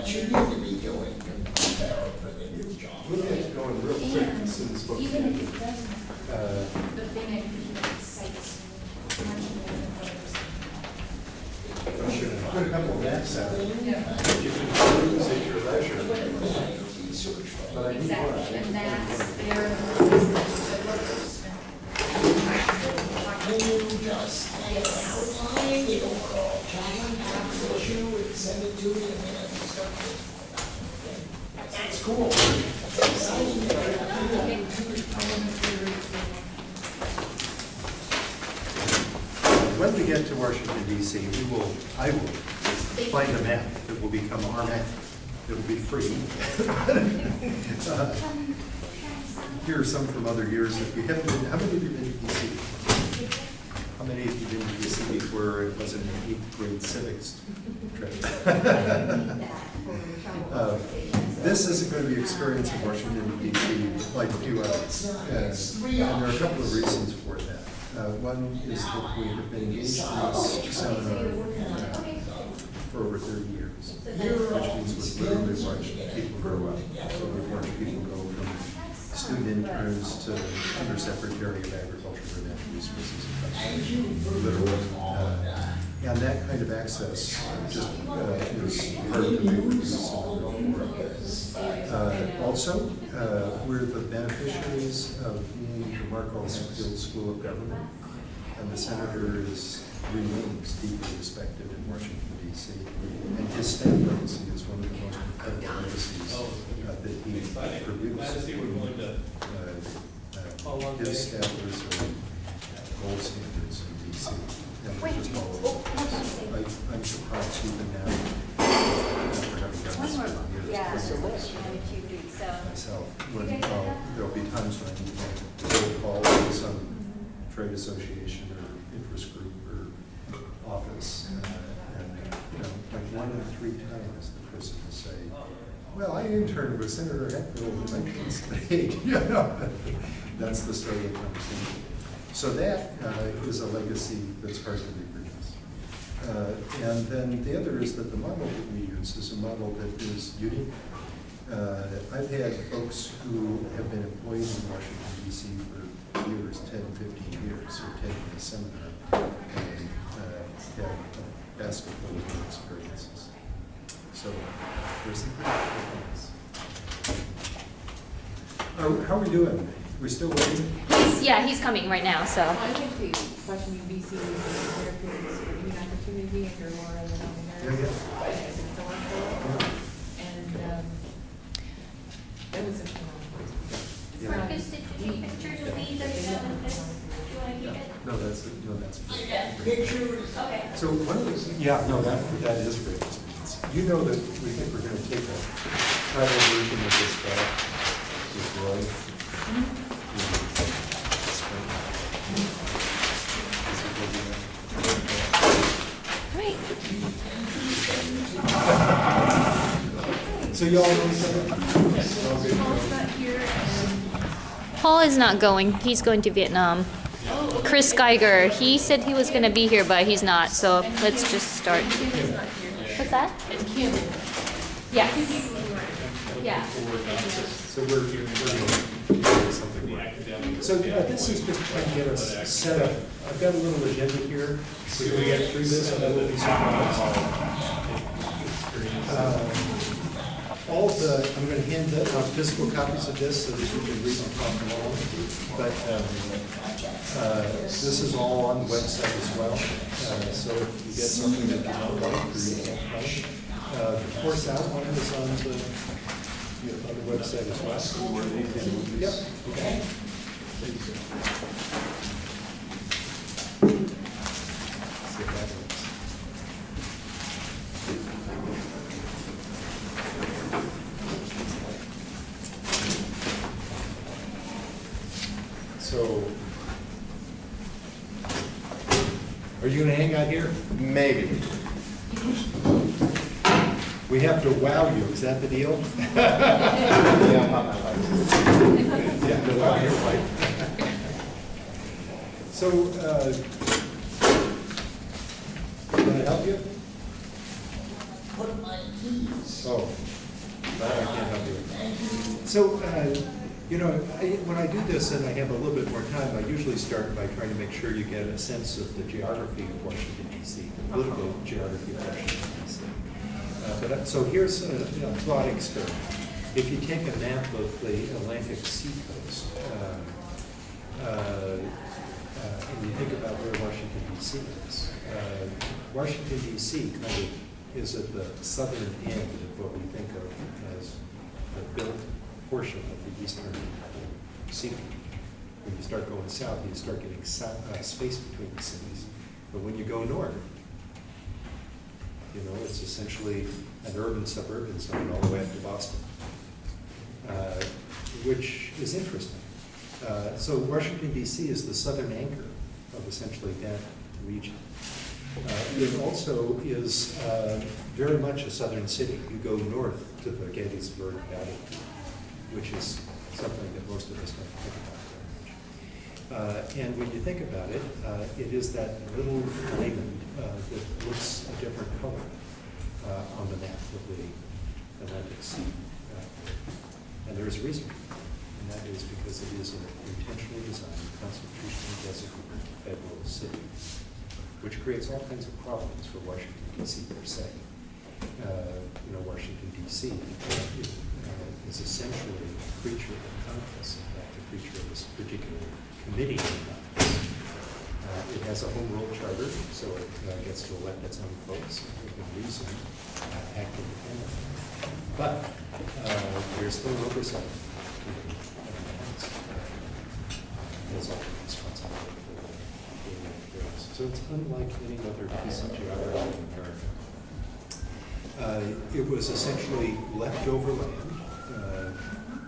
what you need to be doing to prepare for the new job. We'll get going real quick as soon as we Even can. if it doesn't, the thing I appreciate excites much more than what I was. I'm sure. Put a couple of maps out. Yeah. You can peruse at your leisure. But I need Exactly, one. and that's their business, the workers. When you just like an outline, you don't want all challenge, issue, and send it to me, and then I can start to. That's cool. It's exciting. When we get to Washington DC, I will find a map that will become our map. It will be free. Here are some from other years. If you haven't been, how many of you have been to DC? How many of you been to DC where it was an 8th grade civics trip? This isn't going to be experienced in Washington DC like a few others. And there are a couple of reasons for that. One is that we have been engaged in this seminar for over 30 years, which means we've literally watched people grow up. So we've watched people go from student interns to undersecretary of agriculture and natural resources. Literally. And that kind of access just is hard to reproduce. Also, we're the beneficiaries of being the Mark Field School of Government, and the senator remains deeply respected in Washington, D.C. And his staff legacy is one of the most incredible legacies that he produced. His staff was gold standards in D.C. And they're just all over. I'm surprised even now, after having done this for years. Yeah, so myself, when there'll be times when I need to call some trade association or interest group or office, and like 1 in 3 times the person will say, "Well, I interned with Senator Hatfield in 1978." That's the start of the conversation. So that is a legacy that's hard to reproduce. And then the other is that the model that we use is a model that is unique. I've had folks who have been employed in Washington, D.C. for years, 10, 15 years, who attended the seminar and have a basket full of experiences. So there's some pretty cool things. How are we doing? We still waiting? He's coming right now, so. I think the question in BC is there is an opportunity if you're more of an Yeah. And that was a Marcus, did you take pictures of me that you have with this? Do you want to keep it? No, that's it. No, that's great. Pictures. Okay. So one of the, that is great experience. You know that we think we're going to take a tribal version of this back with Roy. Great. So you all know each other? Paul's not here Paul is not going. He's going to Vietnam. Chris Geiger, he said he was going to be here, but he's not. So let's just start. What's that? and Kim. Yes. Yeah. So we're doing something. So this is just trying to get us set up. I've got a little agenda here. So we get through this, and I will be surprised. All of the, I'm going to hand out physical copies of this so that you can read and follow along. But this is all on the website as well. So if you get something that you don't like or you can't like, the course outline is on the website as well. Yep. Okay. See if that works. So, are you going to hang out here? Maybe. We have to wow you. Is that the deal? Yeah, I'm not my wife. Yeah, to wow your wife. So, can I help you? Put my keys. Oh, that I can't help you with. Thank you. So, you know, when I do this and I have a little bit more time, I usually start by trying to make sure you get a sense of the geography of Washington DC, the political geography of Washington DC. So here's a thought experiment. If you take a map of the Atlantic seacoast, and you think about where Washington DC is, Washington DC kind of is at the southern end of what we think of as the built portion of the eastern seaboard. When you start going south, you start getting space between the cities. But when you go north, you know, it's essentially an urban-suburban zone all the way up to Boston, which is interesting. So Washington, D.C. is the southern anchor of essentially that region. It also is very much a southern city. You go north to the Gettysburg Battle, which is something that most of us don't think about very much. And when you think about it, it is that little island that looks a different color on the map of the Atlantic Sea. And there is a reason, and that is because it is an intentionally designed, constitutionally designated federal city, which creates all kinds of problems for Washington, D.C. per se. You know, Washington, D.C. Is essentially a creature of Congress, in fact, a creature of this particular committee of Congress. It has a home rule charter, so it gets to elect its own folks, within reason, act independently. But there's still an oversight committee has all the responsibility for the affairs. So it's unlike any other piece of geography in America. It was essentially leftover land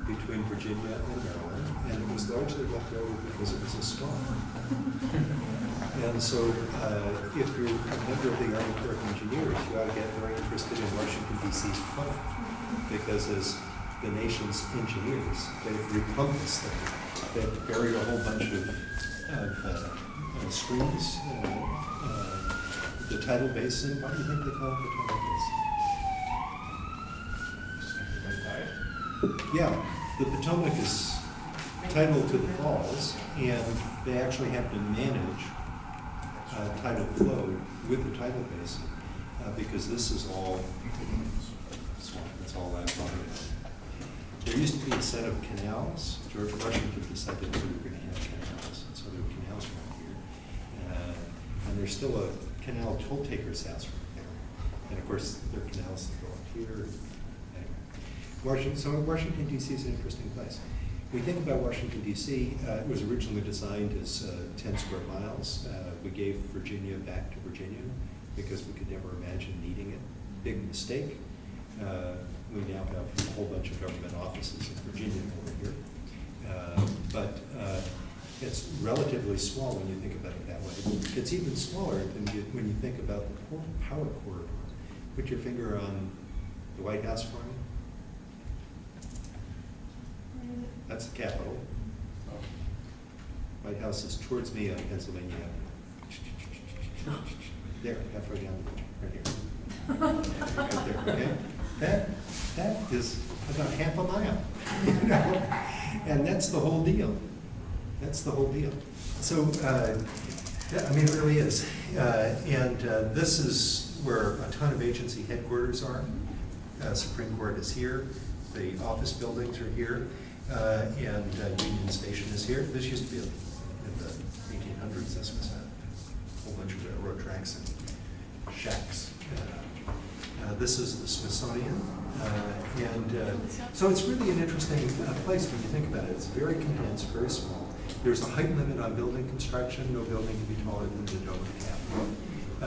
between Virginia and Maryland, and it was largely left over because it was a swamp. And so if you're a member of the Army Corps of Engineers, you ought to get very interested in Washington, D.C.'s plight, because as the nation's engineers, they've repurposed them. They've buried a whole bunch of streams, the tidal basin. What do you think they call it, the tidal basin? Yeah, the Potomac is tidal to the falls, and they actually have to manage tidal flow with the tidal basin, because this is all swamp, it's all that water. There used to be a set of canals. George Washington decided that we were going to have canals, and so there were canals around here. And there's still a canal toll taker's house right there. And of course, there are canals that go up here. So Washington, D.C. is an interesting place. We think about Washington, D.C., it was originally designed as 10 square miles. We gave Virginia back to Virginia because we could never imagine needing it. Big mistake. We now have a whole bunch of government offices in Virginia over here. But it's relatively small when you think about it that way. It's even smaller than when you think about the power corridor. Put your finger on the White House for me. That's the Capitol. White House is towards me on Pennsylvania Avenue. There, halfway down, right here. Right there, okay? That is about half a mile, you know? And that's the whole deal. That's the whole deal. So, I mean, it really is. This is where a ton of agency headquarters are. Supreme Court is here. The office buildings are here. And Union Station is here. This used to be in the 1800s. This was a whole bunch of railroad tracks and shacks. This is the Smithsonian. So it's really an interesting place when you think about it. It's very condensed, very small. There's a height limit on building construction. No building can be taller than the dome of the Capitol.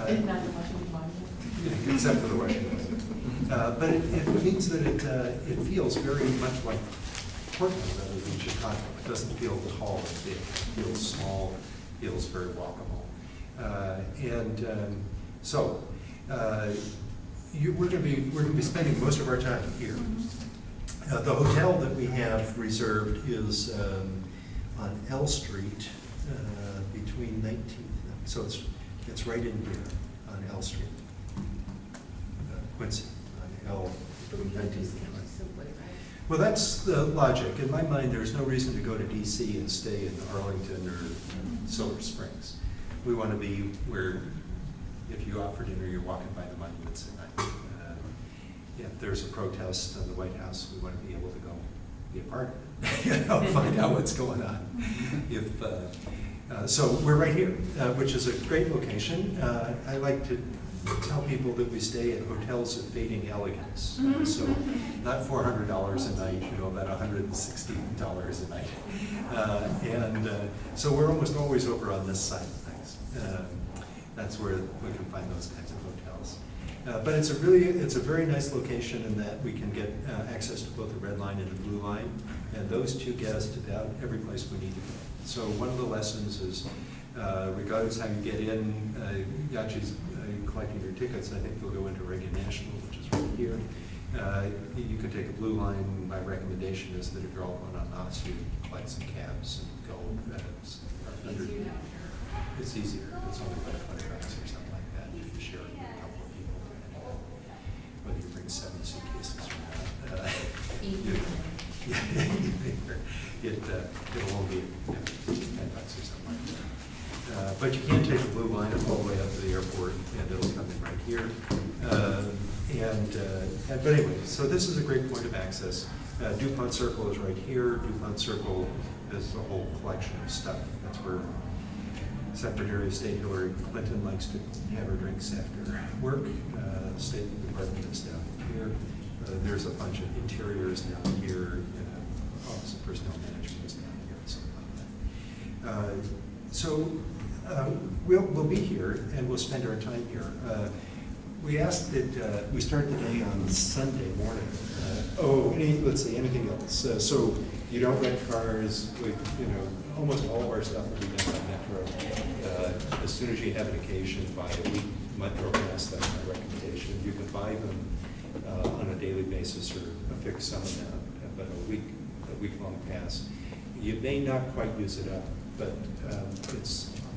And not the Washington Monument. Except for the Washington Monument. But it means that it feels very much like Portland rather than Chicago. It doesn't feel tall and big. It feels small, feels very walkable. We're going to be spending most of our time here. The hotel that we have reserved is on L Street between 19th. So it's right in here on L Street, Quincy, hotel But we can inventing. just count simply, right? Well, that's the logic. In my mind, there's no reason to go to DC and stay in Arlington or Silver Springs. We want to be where, if you offer dinner, you're walking by the monuments at night. If there's a protest on the White House, we want to be able to go be a part of it, you know, find out what's going on. So we're right here, which is a great location. I like to tell people that we stay at hotels of fading elegance. So not $400 a night, you know, about $160 a night. So we're almost always over on this side of things. That's where we can find those kinds of hotels. But it's a very nice location in that we can get access to both the red line and the blue line, and those two get us to about every place we need to go. So one of the lessons is, regardless how you get in, Yachi's collecting your tickets. I think they'll go into Reagan National, which is right here. You can take a blue line. My recommendation is that if you're all going on knots, you collect some cabs and go. It's easier. It's only about $20 or something like that. You can share it with a couple of people. Whether you bring 7 suitcases or not. It'll only be $10 or something like that. But you can take the blue line all the way up to the airport, and it'll come in right here. But anyway, so this is a great point of access. DuPont Circle is right here. DuPont Circle is a whole collection of stuff. That's where Secretary of State Hillary Clinton likes to have her drinks after work. State Department is down here. There's a bunch of interiors down here. Office of Personnel Management is down here, and something like that. We'll be here, and we'll spend our time here. We asked that we start the day on Sunday morning. Let's see, anything else? So you don't rent cars. Almost all of our stuff will be done by Metro. As soon as you have an occasion, buy a week Metro pass. That's my recommendation. You can buy them on a daily basis or a fixed sum amount, but a week-long pass. You may not quite use it up, but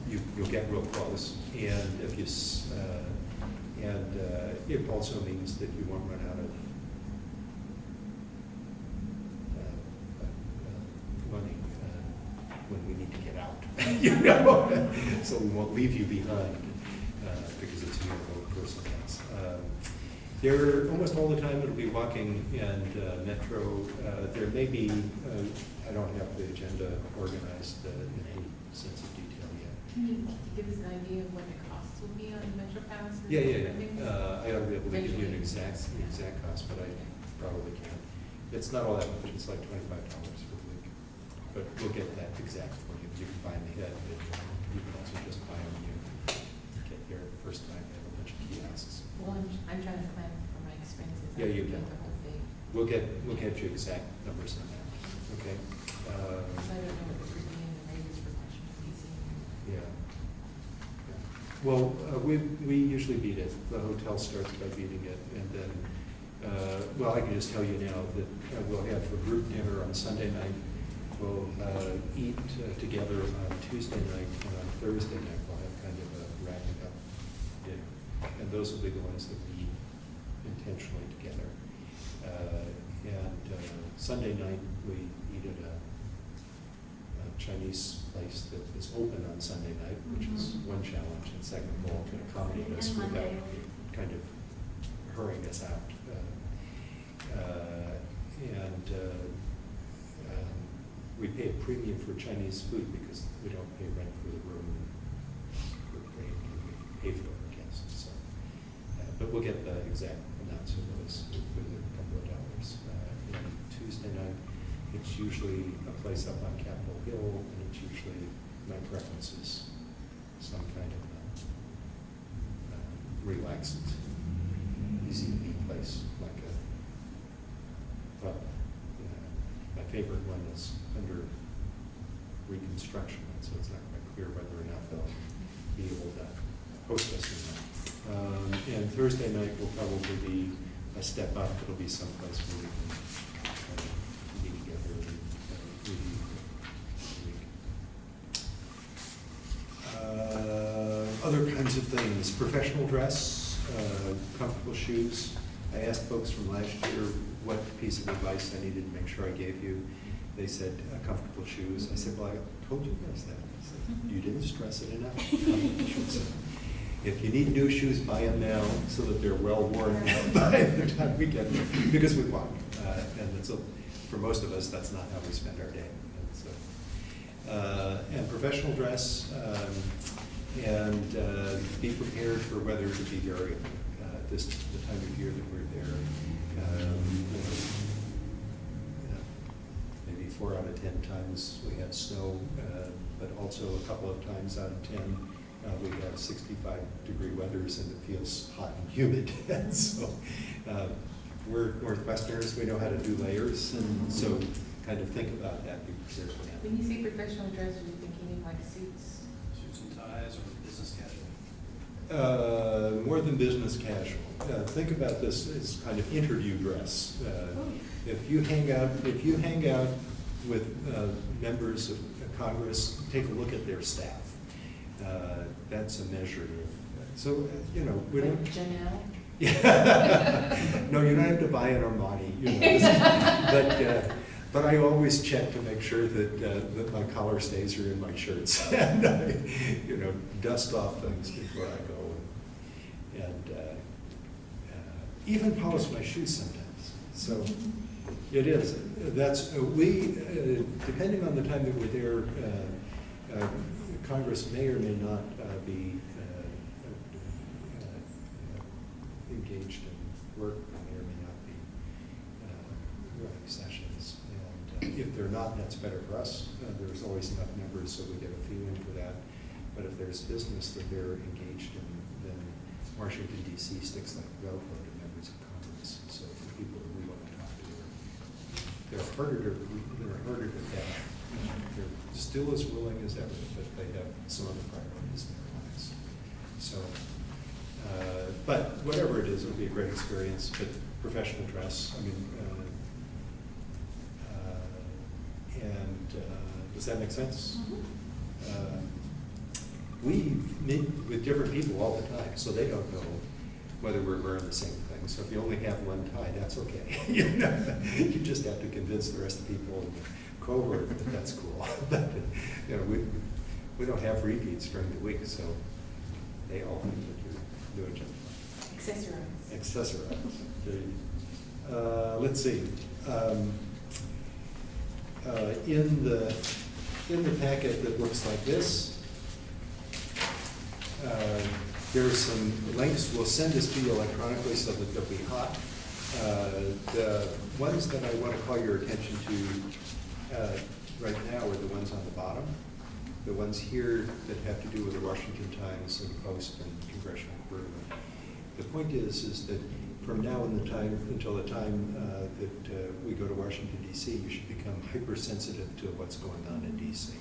you'll get real close, and if you it also means that you won't run out of money when we need to get out. So we won't leave you behind because it's a low person pass. There, almost all the time it'll be walking and Metro. There may be, I don't have the agenda organized in any sense of detail yet. Can you give us an idea of what the cost will be on Metro Pass? Yeah. I ought to be able to give you an exact cost, but I probably can't. It's not all that much. It's like $25 for the week. But we'll get that exact for you. You can buy them ahead, but you can also just buy them when you get there the first time. They have a bunch of kiosks. Well, I'm trying to plan for my expenses. Yeah, you can. The whole thing. We'll get you exact numbers on that. Okay. I don't know what the per diem and rate is for Washington DC. Yeah. Well, we usually beat it. The hotel starts by beating it, and then, I can just tell you now that we'll have a group dinner on Sunday night. We'll eat together on Tuesday night, and on Thursday night we'll have kind of a wrapping up dinner. And those will be the ones that we eat intentionally together. Sunday night we eat at a Chinese place that is open on Sunday night, which is one challenge, and second of all, to accommodate us without kind of hurrying us out. We pay a premium for Chinese food because we don't pay rent for the room. We pay for our guests. So, but we'll get the exact amounts of those with a couple of dollars. And Tuesday night, it's usually a place up on Capitol Hill, and it's usually, my preference is some kind of relaxed, easy to eat place, like a pub. My favorite one is under reconstruction, so it's not quite clear whether or not they'll be able to host us or not. And Thursday night will probably be a step up. It'll be someplace where we can be together and review the week. Other kinds of things, professional dress, comfortable shoes. I asked folks from last year what piece of advice I needed to make sure I gave you. They said comfortable shoes. I said, well, I told you guys that. I said, you didn't stress it enough. Comfortable shoes. If you need new shoes, buy them now so that they're well worn by the time we get there, because we walk. And it's for most of us, that's not how we spend our day. And professional dress, and be prepared for weather to be variable. The time of year that we're there. Maybe 4 out of 10 times we have snow, but also a couple of times out of 10 we have 65-degree weathers and it feels hot and humid. And so we're Northwesterners, we know how to do layers, and so kind of think about that, be prepared for that. When you say professional dress, are you thinking of like suits? Suits and ties or business casual? More than business casual. Think about this as kind of interview dress. If you hang out with members of Congress, take a look at their staff. That's a measure of, so, you know, we don't. Like Janelle? No, you don't have to buy an Armani, you know, but I always check to make sure that my collar stays are in my shirts. And I, you know, dust off things before I go. And even polish my shoes sometimes. So it is. That's, depending on the time that we're there, Congress may or may not be engaged in work, may or may not be running sessions. And if they're not, that's better for us. There's always enough members so we get a feeling for that. But if there's business that they're engaged in, then Washington, D.C. sticks like Velcro to members of Congress. So for people that we want to talk to, they're harder to catch. They're still as willing as ever, but they have some other priorities in their lives. So, but whatever it is, it'll be a great experience. But professional dress, I mean, does that make sense? We meet with different people all the time, so they don't know whether we're wearing the same thing. So if you only have one tie, that's okay. You know, you just have to convince the rest of the people in the cohort that that's cool. But you know, we don't have repeats during the week, so they all think that you're doing just fine. Accessorize. Let's see. In the packet that looks like this, there's some links. We'll send this to you electronically so that they'll be hot. The ones that I want to call your attention to right now are the ones on the bottom. The ones here that have to do with the Washington Times and Post and Congressional Quarterly. The point is that from now until the time that we go to Washington, D.C., you should become hypersensitive to what's going on in D.C.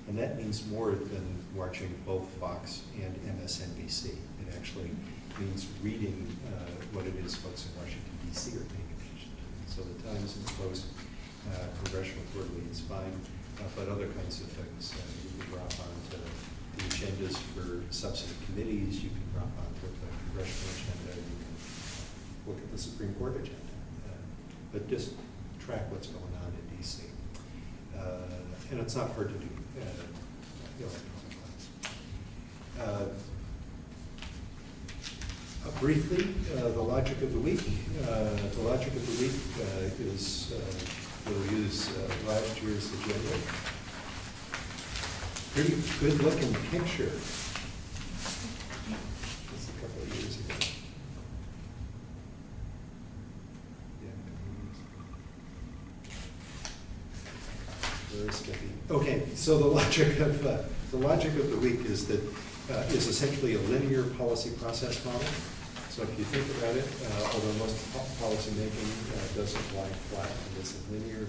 And that means more than watching both Fox and MSNBC. It actually means reading what it is folks in Washington, D.C. are paying attention to. So the Times and the Post, Congressional Quarterly is fine, but other kinds of things. You can drop onto the agendas for substantive committees, you can drop onto the congressional agenda, you can look at the Supreme Court agenda. But just track what's going on in D.C. And it's not hard to do. Briefly, the logic of the week. The logic of the week is, we'll use last year's agenda. Pretty good looking picture. Just a couple of years ago. Very skippy. Okay, so the logic of the week is that is essentially a linear policy process model. So if you think about it, although most policy making doesn't lie flat and it's linear,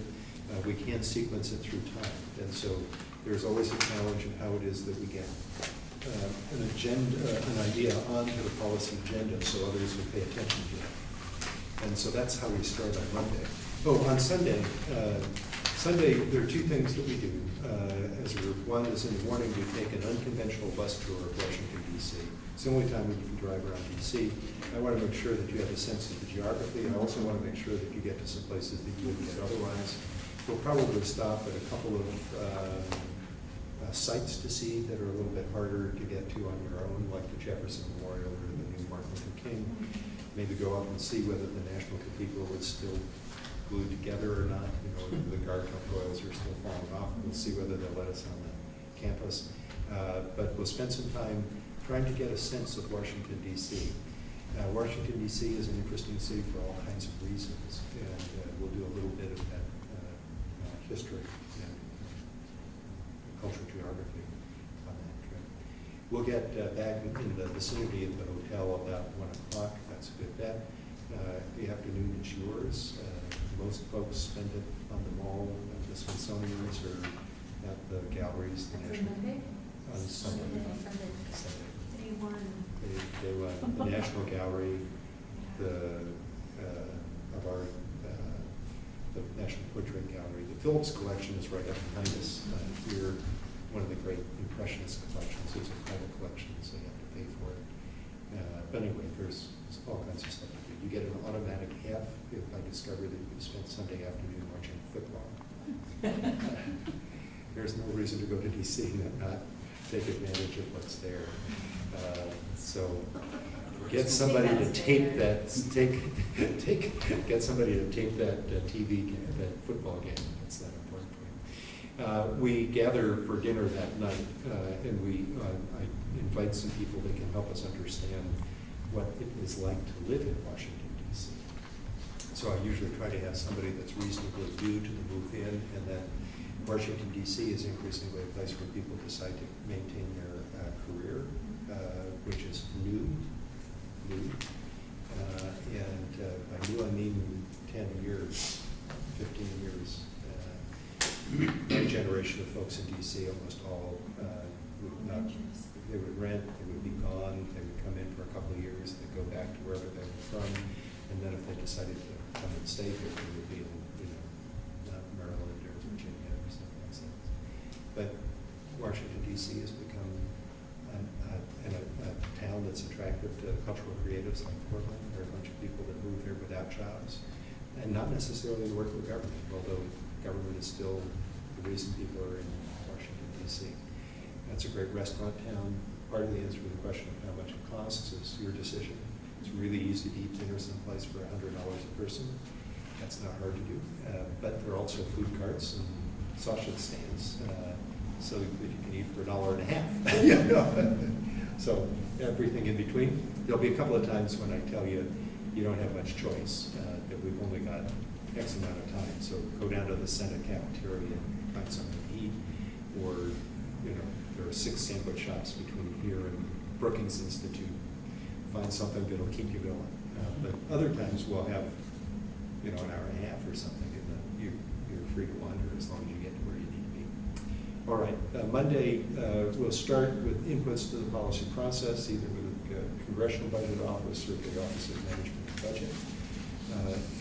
we can sequence it through time. And so there's always a challenge in how it is that we get an idea onto the policy agenda so others will pay attention to it. And so that's how we start on Monday. Oh, on Sunday Sunday, there are two things that we do as a group. One is in the morning, we take an unconventional bus tour of Washington, D.C. It's the only time we can drive around D.C. I want to make sure that you have a sense of the geography. I also want to make sure that you get to some places that you wouldn't get otherwise. We'll probably stop at a couple of sites to see that are a little bit harder to get to on your own, like the Jefferson Memorial or the new Martin Luther King. Maybe go up and see whether the National Cathedral is still glued together or not, you know, the guard coils are still falling off. We'll see whether they'll let us on the campus. But we'll spend some time trying to get a sense of Washington, D.C. Washington, D.C. is an interesting city for all kinds of reasons, and we'll do a little bit of that history and cultural geography on that trip. We'll get back in the vicinity of the hotel about 1 o'clock. That's a good bet. The afternoon is yours. Most folks spend it on the mall, at the Smithsonian's, or at the galleries. The National on Sunday. Sunday. Day one. Day one. The National Gallery, the National Portrait Gallery. The Phillips collection is right up behind us here. One of the great Impressionist collections. It's a private collection, so you have to pay for it. But anyway, there's all kinds of stuff to do. You get an automatic half if I discover that you spent Sunday afternoon watching football. There's no reason to go to DC and not take advantage of what's there. So get somebody to tape that. Get somebody to tape that TV game, that football game. That's that important for you. We gather for dinner that night, and I invite some people that can help us understand what it is like to live in Washington, D.C. So I usually try to have somebody that's reasonably new to the move in, and then Washington, D.C. is increasingly a place where people decide to maintain their career, which is new. And by new, I mean 10 years, 15 years. My generation of folks in D.C., almost all they would rent, they would be gone, they would come in for a couple of years, they'd go back to wherever they were from, and then if they decided to come and stay here, they would be in, Maryland or Virginia or something like that. But Washington, D.C. has become a town that's attractive to cultural creatives like Portland. There are a bunch of people that move here without jobs, and not necessarily to work with government, although government is still the reason people are in Washington, D.C. That's a great restaurant town. Part of the answer to the question of how much it costs is your decision. It's really easy to eat dinner someplace for $100 a person. That's not hard to do. But there are also food carts and sausage stands, so that you can eat for $1.50. So everything in between. There'll be a couple of times when I tell you you don't have much choice, that we've only got X amount of time. So go down to the Senate cafeteria and find something to eat, or there are 6 sandwich shops between here and Brookings Institute. Find something that'll keep you going. But other times we'll have, an hour and a half or something, and then you're free to wander as long as you get to where you need to be. All right, Monday we'll start with inputs to the policy process, either with the Congressional Budget Office or the Office of Management and Budget.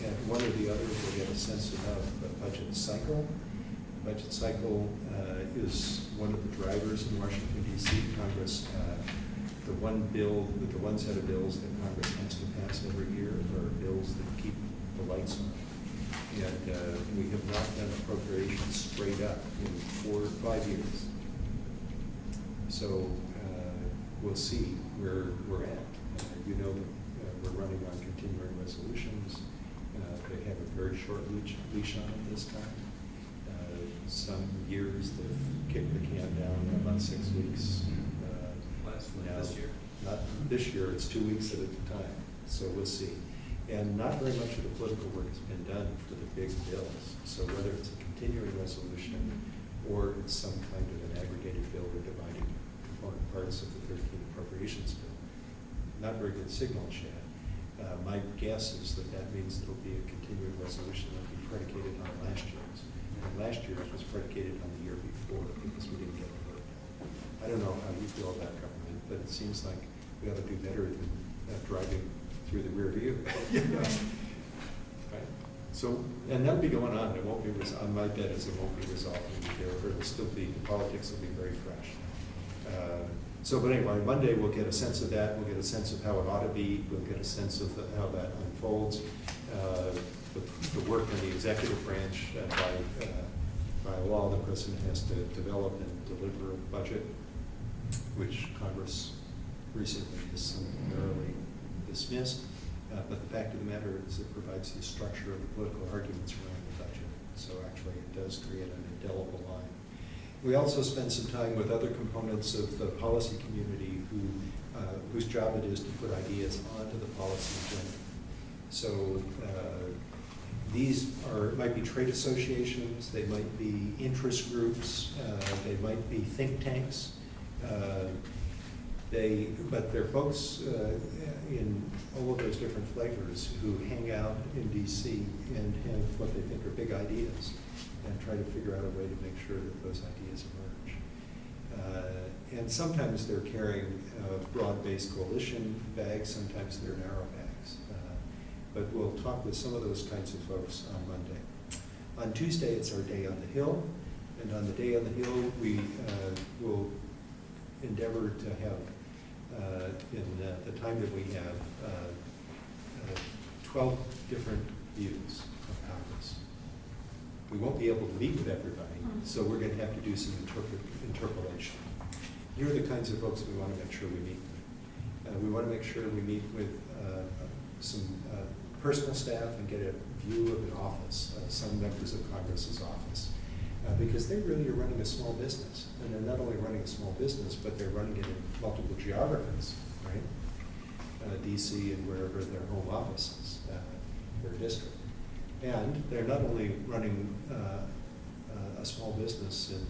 And one or the other will get a sense of the budget cycle. The budget cycle is one of the drivers in Washington, D.C. Congress, the one set of bills that Congress has to pass every year are bills that keep the lights on. And we have not done appropriations straight up in 4 or 5 years. So we'll see where we're at. We're running on continuing resolutions. They have a very short leash on it this time. Some years they've kicked the can down about 6 weeks. This year? Not this year, it's 2 weeks at a time, so we'll see. And not very much of the political work has been done for the big bills. So whether it's a continuing resolution or it's some kind of an aggregated bill or dividing component parts of the 13 appropriations bill, not very good signal, Shad. My guess is that means there'll be a continuing resolution that'll be predicated on last year's. And last year's was predicated on the year before because we didn't get the vote. I don't know how you feel about government, but it seems like we ought to do better than driving through the rear view. Right? So And that'll be going on, it won't be, on my bet is it won't be resolved in a year, or it'll still be, the politics will be very fresh. So, but anyway, Monday we'll get a sense of that, we'll get a sense of how it ought to be, we'll get a sense of how that unfolds. The work in the executive branch, by law, the president has to develop and deliver a budget, which Congress recently has summarily dismissed. But the fact of the matter is it provides the structure of the political arguments around the budget. So actually it does create an indelible line. We also spend some time with other components of the policy community whose job it is to put ideas onto the policy agenda. So these might be trade associations, they might be interest groups, they might be think tanks. But they're folks in all of those different flavors who hang out in DC and have what they think are big ideas and try to figure out a way to make sure that those ideas emerge. And sometimes they're carrying broad-based coalition bags, sometimes they're narrow bags. But we'll talk with some of those kinds of folks on Monday. On Tuesday, it's our day on the Hill. And on the day on the Hill, we will endeavor to have, in the time that we have, 12 different views of Congress. We won't be able to meet with everybody, so we're going to have to do some interpolation. Here are the kinds of folks we want to make sure we meet with. We want to make sure we meet with some personal staff and get a view of an office, some members of Congress's office. Because they really are running a small business. And they're not only running a small business, but they're running it in multiple geographies, right? DC and wherever their home office is, their district. And they're not only running a small business, and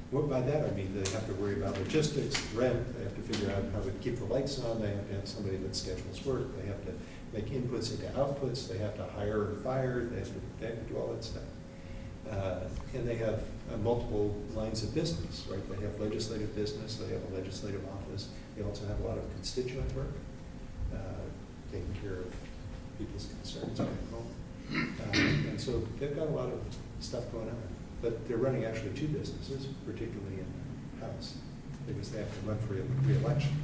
what by that I mean they have to worry about logistics, rent, they have to figure out how to keep the lights on, they have to have somebody that schedules work, they have to make inputs into outputs, they have to hire and fire, they have to do all that stuff. And they have multiple lines of business, right? They have legislative business, they have a legislative office, they also have a lot of constituent work, taking care of people's concerns back home. And so they've got a lot of stuff going on. But they're running actually two businesses, particularly in the House, because they have to run for re-election.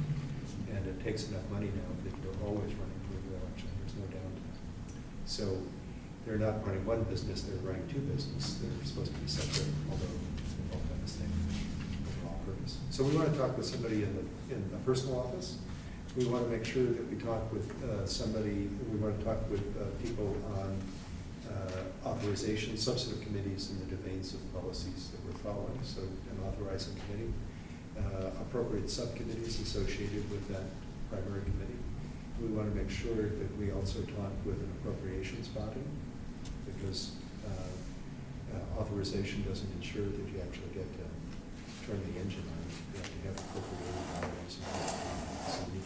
And it takes enough money now that they're always running for re-election. There's no downtime. So they're not running one business, they're running two businesses. They're supposed to be separate, although they both have the same overall purpose. So we want to talk with somebody in the personal office. We want to make sure that we talk with we want to talk with people on authorization, substantive committees in the domains of policies that we're following, so an authorizing committee, appropriate subcommittees associated with that primary committee. We want to make sure that we also talk with an appropriations body, because authorization doesn't ensure that you actually get to turn the engine on. You have to have appropriated dollars and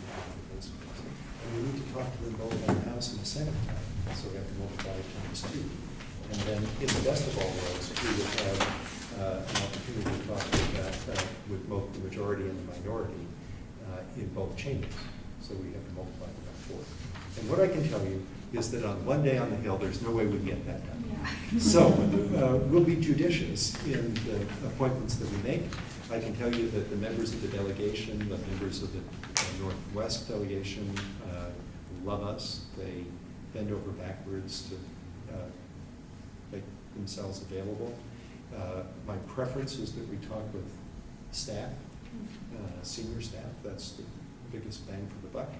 principles. And we need to talk to them both on the House and the Senate time, so we have to multiply times 2. And then in the best of all worlds, we would have an opportunity to talk with both the majority and the minority in both chambers. So we have to multiply it by 4. And what I can tell you is that on one day on the Hill, there's no way we can get that done. Yeah. So we'll be judicious in the appointments that we make. I can tell you that the members of the delegation, the members of the Northwest delegation love us. They bend over backwards to make themselves available. My preference is that we talk with staff, senior staff. That's the biggest bang for the buck.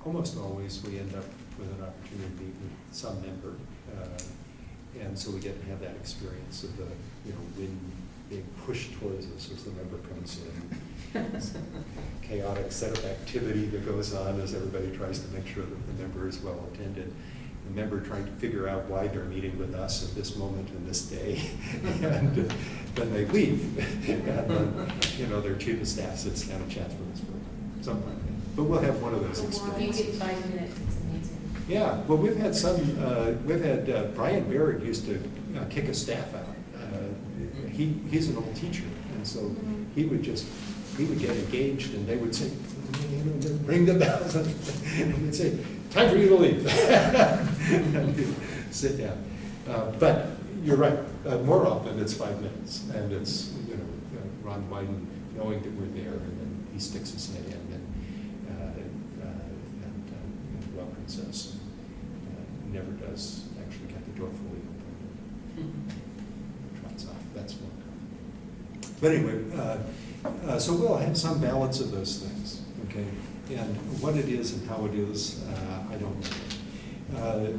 Almost always we end up with an opportunity to meet with some member, and so we get to have that experience of the wind being pushed towards us as the member comes in. Chaotic set of activity that goes on as everybody tries to make sure that the member is well attended. The member trying to figure out why they're meeting with us at this moment and this day, and then they leave. And then, their chief of staff sits down and chats with us for something like that. But we'll have one of those experiences. You get 5 minutes, it's amazing. Yeah, well, we've had Brian Barrett used to kick a staff out. He's an old teacher, and so he would get engaged, and they would say, ring the bells, and we'd say, time for you to leave. Sit down. But you're right, more often it's 5 minutes, and it's, Ron Wyden knowing that we're there, and then he sticks his head in and welcomes us, and never does actually get the door fully open. Trots off, that's one. But anyway, so we'll have some balance of those things, okay? And what it is and how it is, I don't know.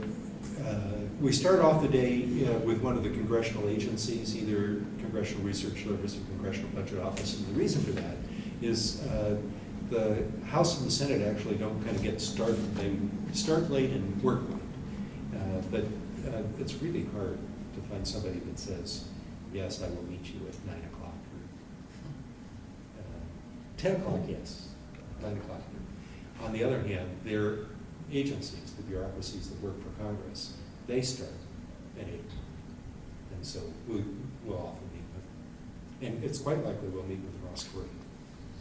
We start off the day with one of the congressional agencies, either Congressional Research Service or Congressional Budget Office, and the reason for that is the House and the Senate actually don't kind of get started. They start late and work late. But it's really hard to find somebody that says, yes, I will meet you at 9 o'clock. Or 10 o'clock, yes, 9 o'clock. On the other hand, their agencies, the bureaucracies that work for Congress, they start at 8. And so we'll often meet with, and it's quite likely we'll meet with Ross Gordon.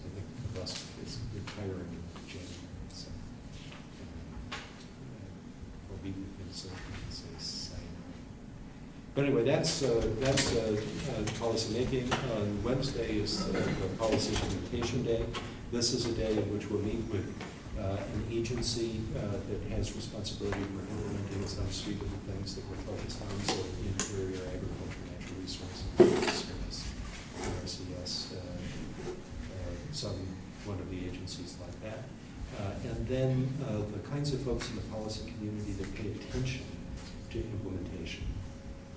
I think Russ is retiring in January, so we'll meet with him so he can say sayonara. But anyway, that's policy making. On Wednesday is the policy implementation day. This is a day in which we'll meet with an agency that has responsibility for implementing some suite of the things that we're focused on, so interior, agriculture, natural resources, service, RCS, one of the agencies like that. And then the kinds of folks in the policy community that pay attention to implementation.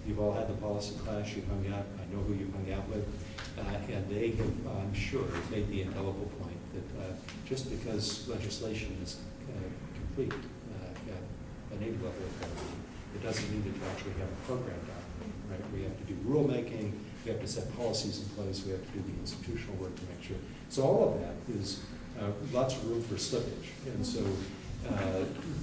You've all had the policy class, you've hung out, I know who you've hung out with, and they have, I'm sure, made the indelible point that just because legislation is complete at any level of government, it doesn't mean that you actually have a program document, right? We have to do rulemaking, we have to set policies in place, we have to do the institutional work to make sure. So all of that is lots of room for slippage, and so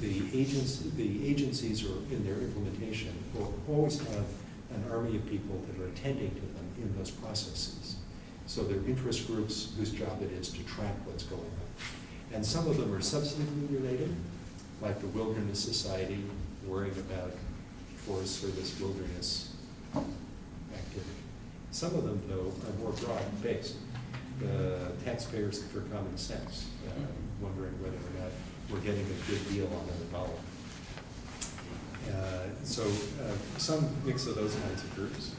the agencies are in their implementation will always have an army of people that are attending to them in those processes. So they're interest groups whose job it is to track what's going on. And some of them are substantively related, like the Wilderness Society, worrying about Forest Service wilderness activity. Some of them, though, are more broad-based. The taxpayers for common sense, wondering whether or not we're getting a good deal on the dollar. So some mix of those kinds of groups.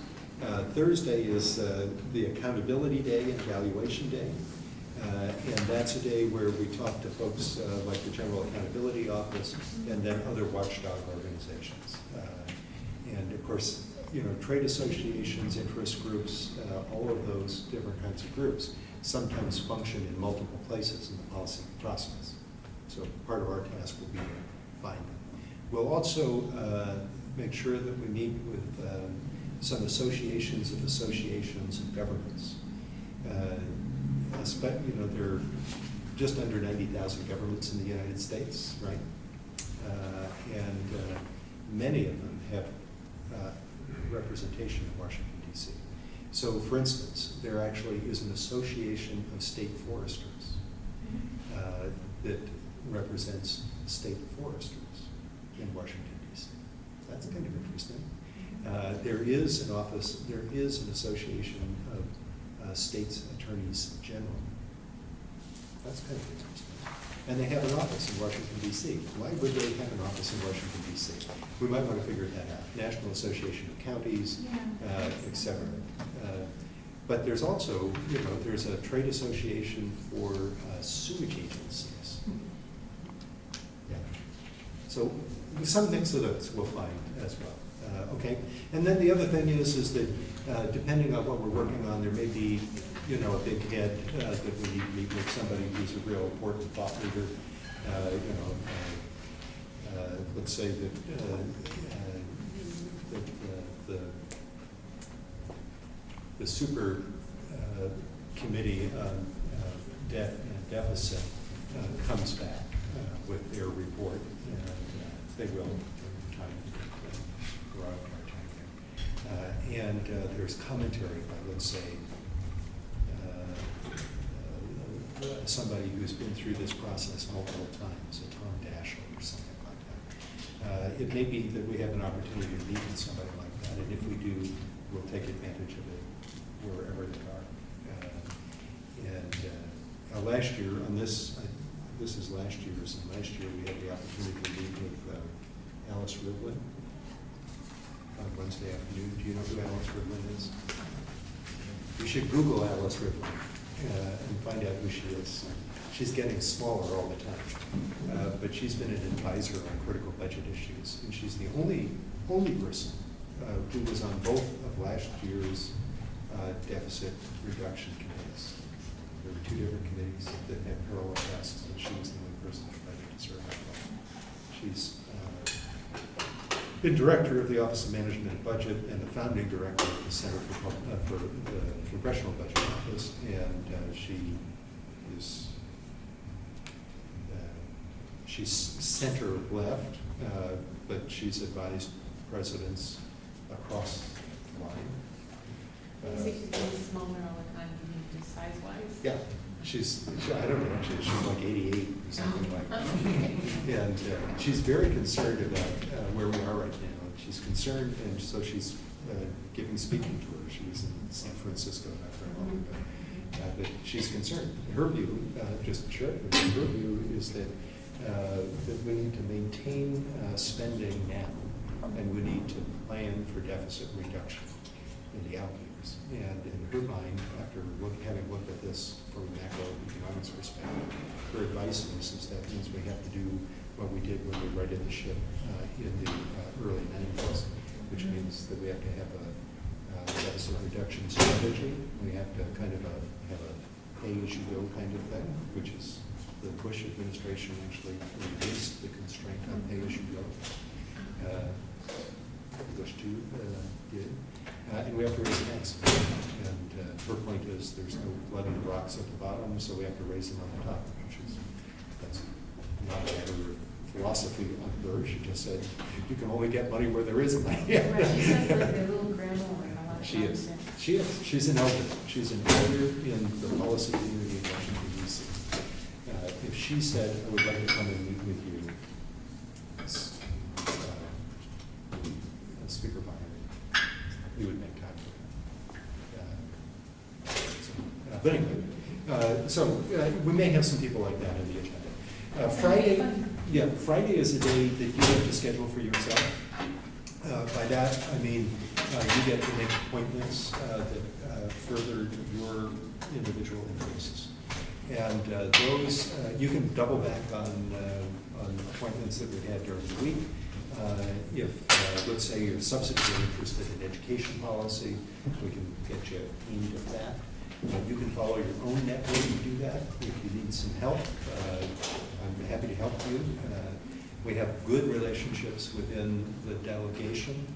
Thursday is the accountability day and evaluation day. And that's a day where we talk to folks like the General Accountability Office and then other watchdog organizations. And of course, trade associations, interest groups, all of those different kinds of groups sometimes function in multiple places in the policy process. So part of our task will be to find them. We'll also make sure that we meet with some associations of governments. There are just under 90,000 governments in the United States, right? And many of them have representation in Washington, D.C. So, for instance, there actually is an association of state foresters that represents state foresters in Washington, D.C. That's kind of interesting. There is an association of states attorneys general. That's kind of interesting. And they have an office in Washington, D.C. Why would they have an office in Washington, D.C.? We might want to figure that out. National Association of Counties, et cetera. But there's also, there's a trade association for sewage agencies. Yeah. So some mix of those we'll find as well. Okay. And then the other thing is that depending on what we're working on, there may be, a big head that we need to meet with, somebody who's a real important thought leader. Let's say that the super committee on debt and deficit comes back with their report, and they will in time go out of our time here. And there's commentary by, let's say, somebody who's been through this process multiple times, a Tom Daschle or something like it may be that we have an opportunity to meet with somebody like that, and if we do, we'll take advantage of it wherever they are. Last year, on this, this is last year's, and last year we had the opportunity to meet with Alice Rivlin on Wednesday afternoon. Do you know who Alice Rivlin is? You should Google Alice Rivlin and find out who she is. She's getting smaller all the time, but she's been an advisor on critical budget issues, and she's the only person who was on both of last year's deficit reduction committees. There were two different committees that had parallel tasks, and she was the only person invited to serve on both. She's been director of the Office of Management and Budget and the founding director of the Center for the Congressional Budget Office, and she is she's center left, but she's advised presidents across the line. You say she's getting smaller all the time, you mean just size-wise? Yeah, I don't know, she's like 88 or something like that. And she's very concerned about where we are right now. She's concerned, and so she's giving speaking tours. She was in San Francisco not very long ago. But she's concerned. Her view, just to share it with you, her view is that we need to maintain spending now, and we need to plan for deficit reduction in the out years. And in her mind, after having looked at this from a macroeconomics perspective, her advice is that means we have to do what we did when we righted the ship in the early 90s, which means that we have to have a deficit reduction strategy. We have to kind of have a pay-as-you-go kind of thing, which is the Bush administration actually released the constraint on pay-as-you-go. Bush 2 did. And we have to raise the tax. And her point is there's no blood in the rocks at the bottom, so we have to raise them on the top, that's not a matter of philosophy on her. She just said, you can only get money where there is money. Right, she sounds like a little grandma in a lot of She is. times. She is. She's an elder. She's an elder in the policy community in Washington, D.C. If she said, I would like to come and meet with you, Speaker Byron, we would make time for that. But anyway, we may have some people like that in the agenda. Friday is a day that you have to schedule for yourself. By that, I mean you get to make appointments that further your individual interests. And those, you can double back on appointments that we had during the week. If, let's say, you're substantively interested in education policy, we can get you aimed at that. You can follow your own network and do that. If you need some help, I'm happy to help you. We have good relationships within the delegation,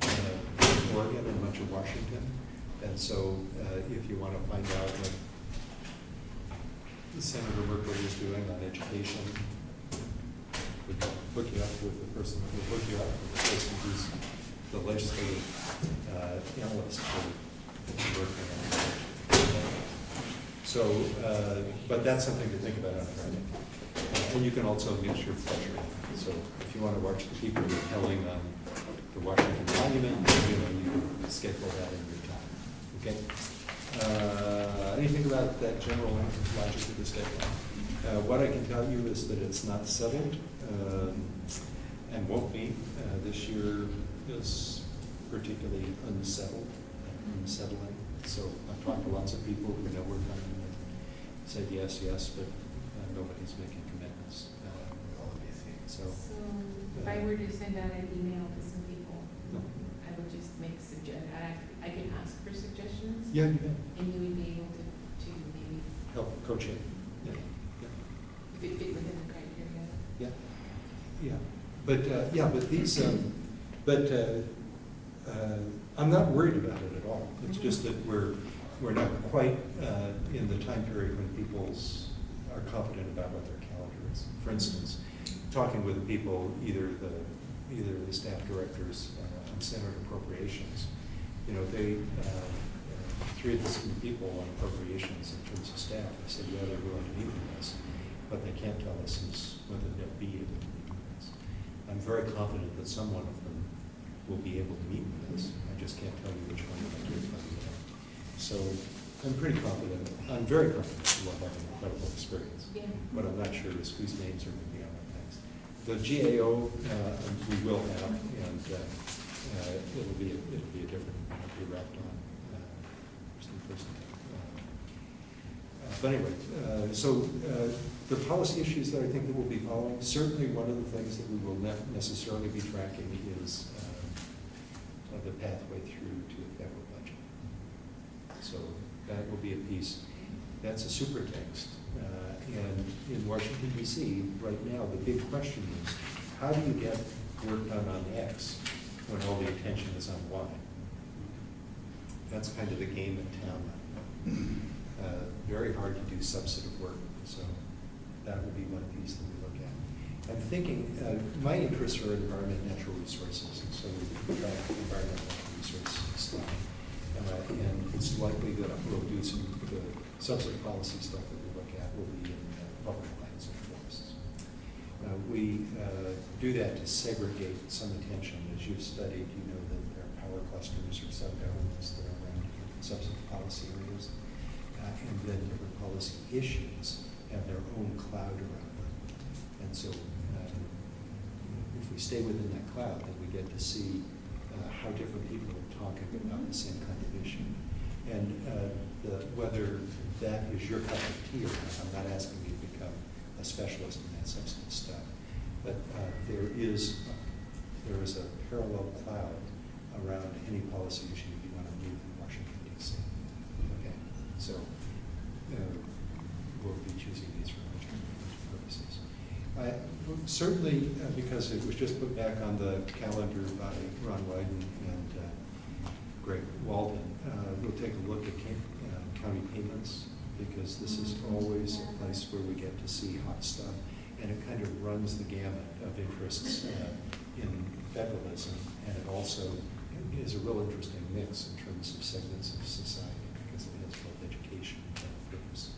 Oregon and much of Washington. And so if you want to find out what Senator Merkley is doing on education, we can hook you up with the person who's the legislative analyst for working on it. So, but that's something to think about on Friday. And you can also get your pleasure. So if you want to watch the people repelling on the Washington Monument, you can schedule that in your time. Okay? Anything about that general logic of the schedule? What I can tell you is that it's not settled and won't be. This year is particularly unsettled and unsettling. So I've talked to lots of people who know we're coming and said yes, but nobody's making commitments. So if I were to send out an email to some people, no. I would just make I can ask for suggestions? Yeah, you can And you would be able to maybe, help coach it. Yeah. if it fit within the criteria? But these, I'm not worried about it at all. It's just that we're not quite in the time period when people are confident about what their calendar is. For instance, talking with the people, either the staff directors on Senate Appropriations, they, three of the people on appropriations in terms of staff, they said, yeah, they're willing to meet with us, but they can't tell us whether they'll be able to meet with us. I'm very confident that some one of them will be able to meet with us. I just can't tell you which one I do. So I'm pretty confident, I'm very confident we'll have an incredible experience. Yeah. What I'm not sure is whose names are going to be on it next. The GAO, we will have, and it'll be a different, it'll be wrapped on person to person. But anyway, the policy issues that I think that we'll be following, certainly one of the things that we will not necessarily be tracking is the pathway through to the federal budget. So that will be a piece, that's a super text. And in Washington DC, right now, the big question is, how do you get work done on X when all the attention is on Y? That's kind of the game in town right now. Very hard to do substantive work, so that will be one piece that we look at. I'm thinking, my interests are environment, natural resources, and so we track environmental resource stuff. And it's likely that we'll do some, the substantive policy stuff that we look at will be in public lands and forests. We do that to segregate some attention. As you've studied, you know that there are power clusters or sub-governments that are around different substantive policy areas. And then different policy issues have their own cloud around them. And so if we stay within that cloud, then we get to see how different people are talking about the same kind of issue. And whether that is your cup of tea or not, I'm not asking you to become a specialist in that substance stuff. But there is a parallel cloud around any policy issue you want to move in Washington, D.C. Okay, so we'll be choosing these for purposes. Certainly, because it was just put back on the calendar by Ron Wyden and Greg Walden, we'll take a look at county payments, because this is always a place where we get to see hot stuff, and it kind of runs the gamut of interests in federalism, and it also is a real interesting mix in terms of segments of society, because it has both education and purpose,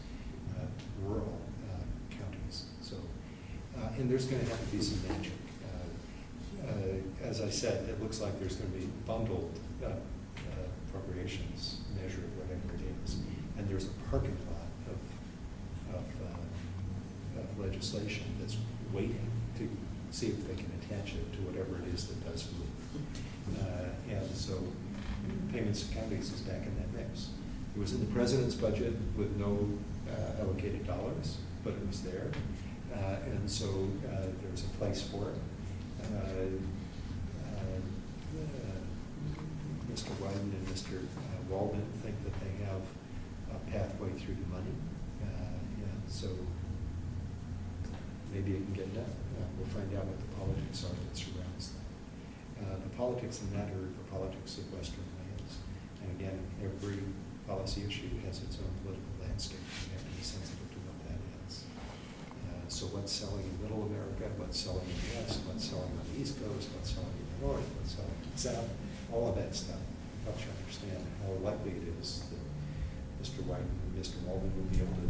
rural counties. So, and there's going to have to be some magic. As I said, it looks like there's going to be bundled appropriations measure, whatever it is, and there's a parking lot of legislation that's waiting to see if they can attach it to whatever it is that does move. And so payments to counties is back in that mix. It was in the president's budget with no allocated dollars, but it was there. And so there's a place for it. Mr. Wyden and Mr. Walden think that they have a pathway through the money. And so maybe it can get done. We'll find out what the politics are that surrounds that. The politics in that are the politics of Western lands. And again, every policy issue has its own political landscape. We have to be sensitive to what that is. So what's selling in Middle America, what's selling in the West, what's selling on the East Coast, what's selling in the North, what's selling in the South, all of that stuff helps you understand how likely it is that Mr. Wyden and Mr. Walden will be able to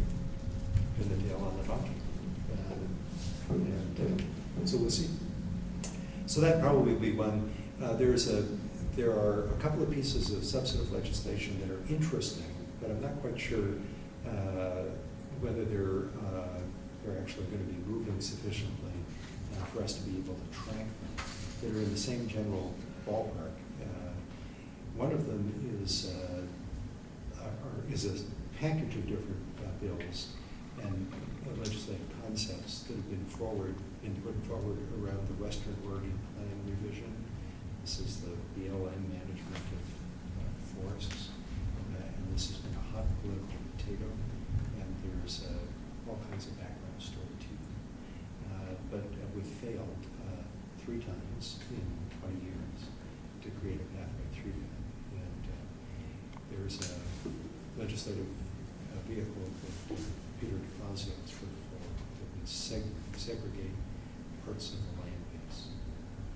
pin the tail on the donkey. So we'll see. So that probably will be one. There are a couple of pieces of substantive legislation that are interesting, but I'm not quite sure whether they're actually going to be moving sufficiently for us to be able to track them. That are in the same general ballpark. One of them is a package of different bills and legislative concepts that have been put forward around the Western Oregon Plan revision. This is the BLM management of forests, and this has been a hot political potato, and there's all kinds of background story to it. But we've failed 3 times in 20 years to create a pathway through that. And there's a legislative vehicle that Peter DeFazio's put forward that would segregate parts of the land base.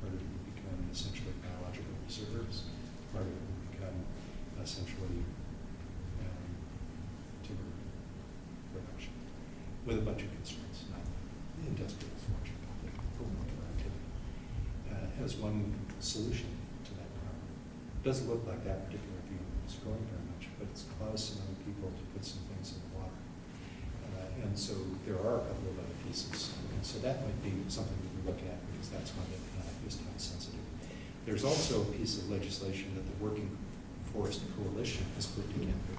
Part of it would become essentially biological reserves. Part of it would become essentially timber production, with a bunch of constraints, not industrial fortune, but roundabout activity. as one solution to that problem. It doesn't look like that particular view is growing very much, but it's caused some other people to put some things in the water. And so there are a couple of other pieces. And so that might be something we can look at, because that's one that is time sensitive. There's also a piece of legislation that the Working Forest Coalition has put together.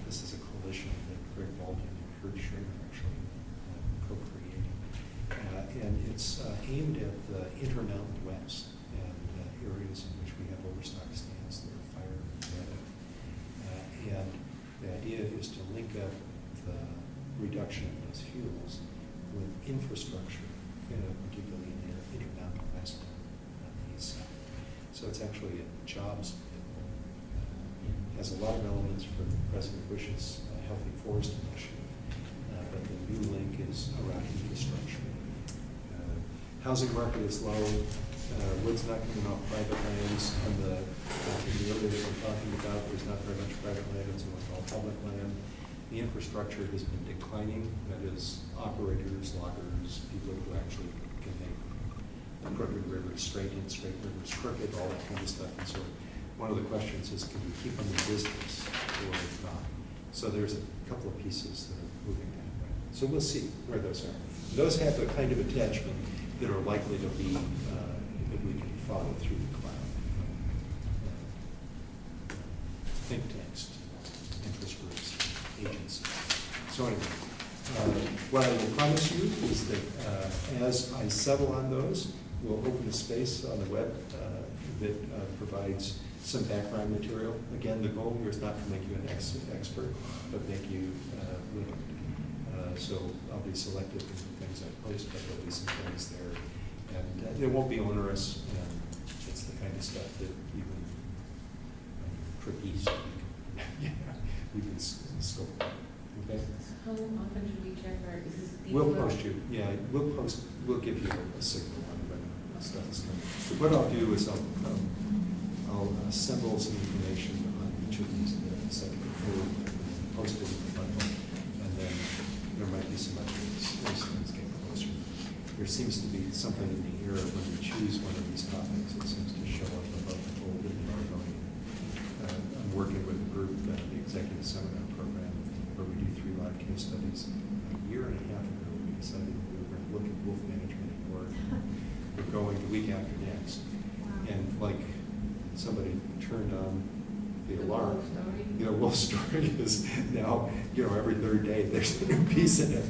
This is a coalition that Greg Baldwin and Kurt Schrader actually co-created. And it's aimed at the Intermountain West and areas in which we have overstock stands that are fire related. And the idea is to link up the reduction of those fuels with infrastructure, particularly in the Intermountain West and the East Side. So it's actually a jobs bill. Has a lot of elements from President Bush's Healthy Forest Initiative, but the new link is around infrastructure. Housing market is low. Wood's not coming off private lands. In the area that we're talking about, there's not very much private land. It's all public land. The infrastructure has been declining. That is, operators, loggers, people who actually can make crooked rivers straight and straight rivers crooked, all that kind of stuff. And so one of the questions is, can we keep them in business or not? So there's a couple of pieces that are moving that way. So we'll see where those are. Those have the kind of attachment that are likely to be, that we can follow through the cloud. Think tanks, interest groups, agencies. So anyway, what I will promise you is that as I settle on those, we'll open a space on the web that provides some background material. Again, the goal here is not to make you an expert, but make you willing. So I'll be selective in the things I post, but there'll be some things there. And it won't be onerous, and it's the kind of stuff that even trickies we can scope. Okay? How often should we check, or is this? We'll post you, yeah, we'll give you a signal when stuff is coming. What I'll do is I'll assemble some information on each of these posted in the bundle, and then there might be some others as things get closer. There seems to be something in the air when we choose one of these topics. It seems to show up above the fold in our voting. I'm working with a group, the Executive Seminar Program, where we do 3 live case studies. A year and a half ago, we decided we were going to look at wolf management at work. We're going the week after next. And like somebody turned on the alarm. Wolf story is now, every third day there's a new piece in it.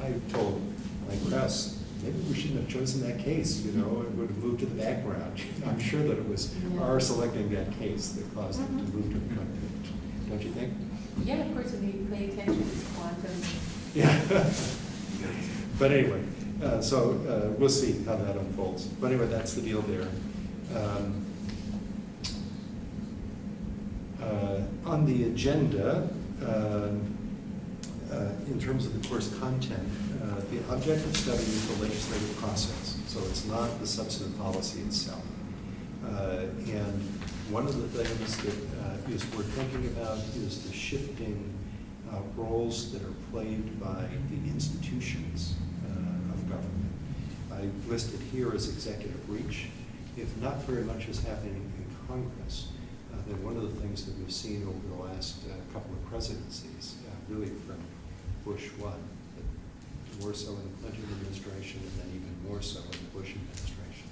I told my press, maybe we shouldn't have chosen that case, it would have moved to the background. I'm sure that it was our selecting that case that caused it to move to the front page. Don't you think? Yeah, of course, if you pay attention to quantum. Yeah. But anyway, so we'll see how that unfolds. But anyway, that's the deal there. On the agenda, in terms of the course content, the objective study is the legislative process, so it's not the substantive policy itself. And one of the things that is worth thinking about is the shifting roles that are played by the institutions of government. I listed here as executive reach. If not very much is happening in Congress, then one of the things that we've seen over the last couple of presidencies, really from Bush 1, but more so in the Clinton administration, and then even more so in the Bush administration,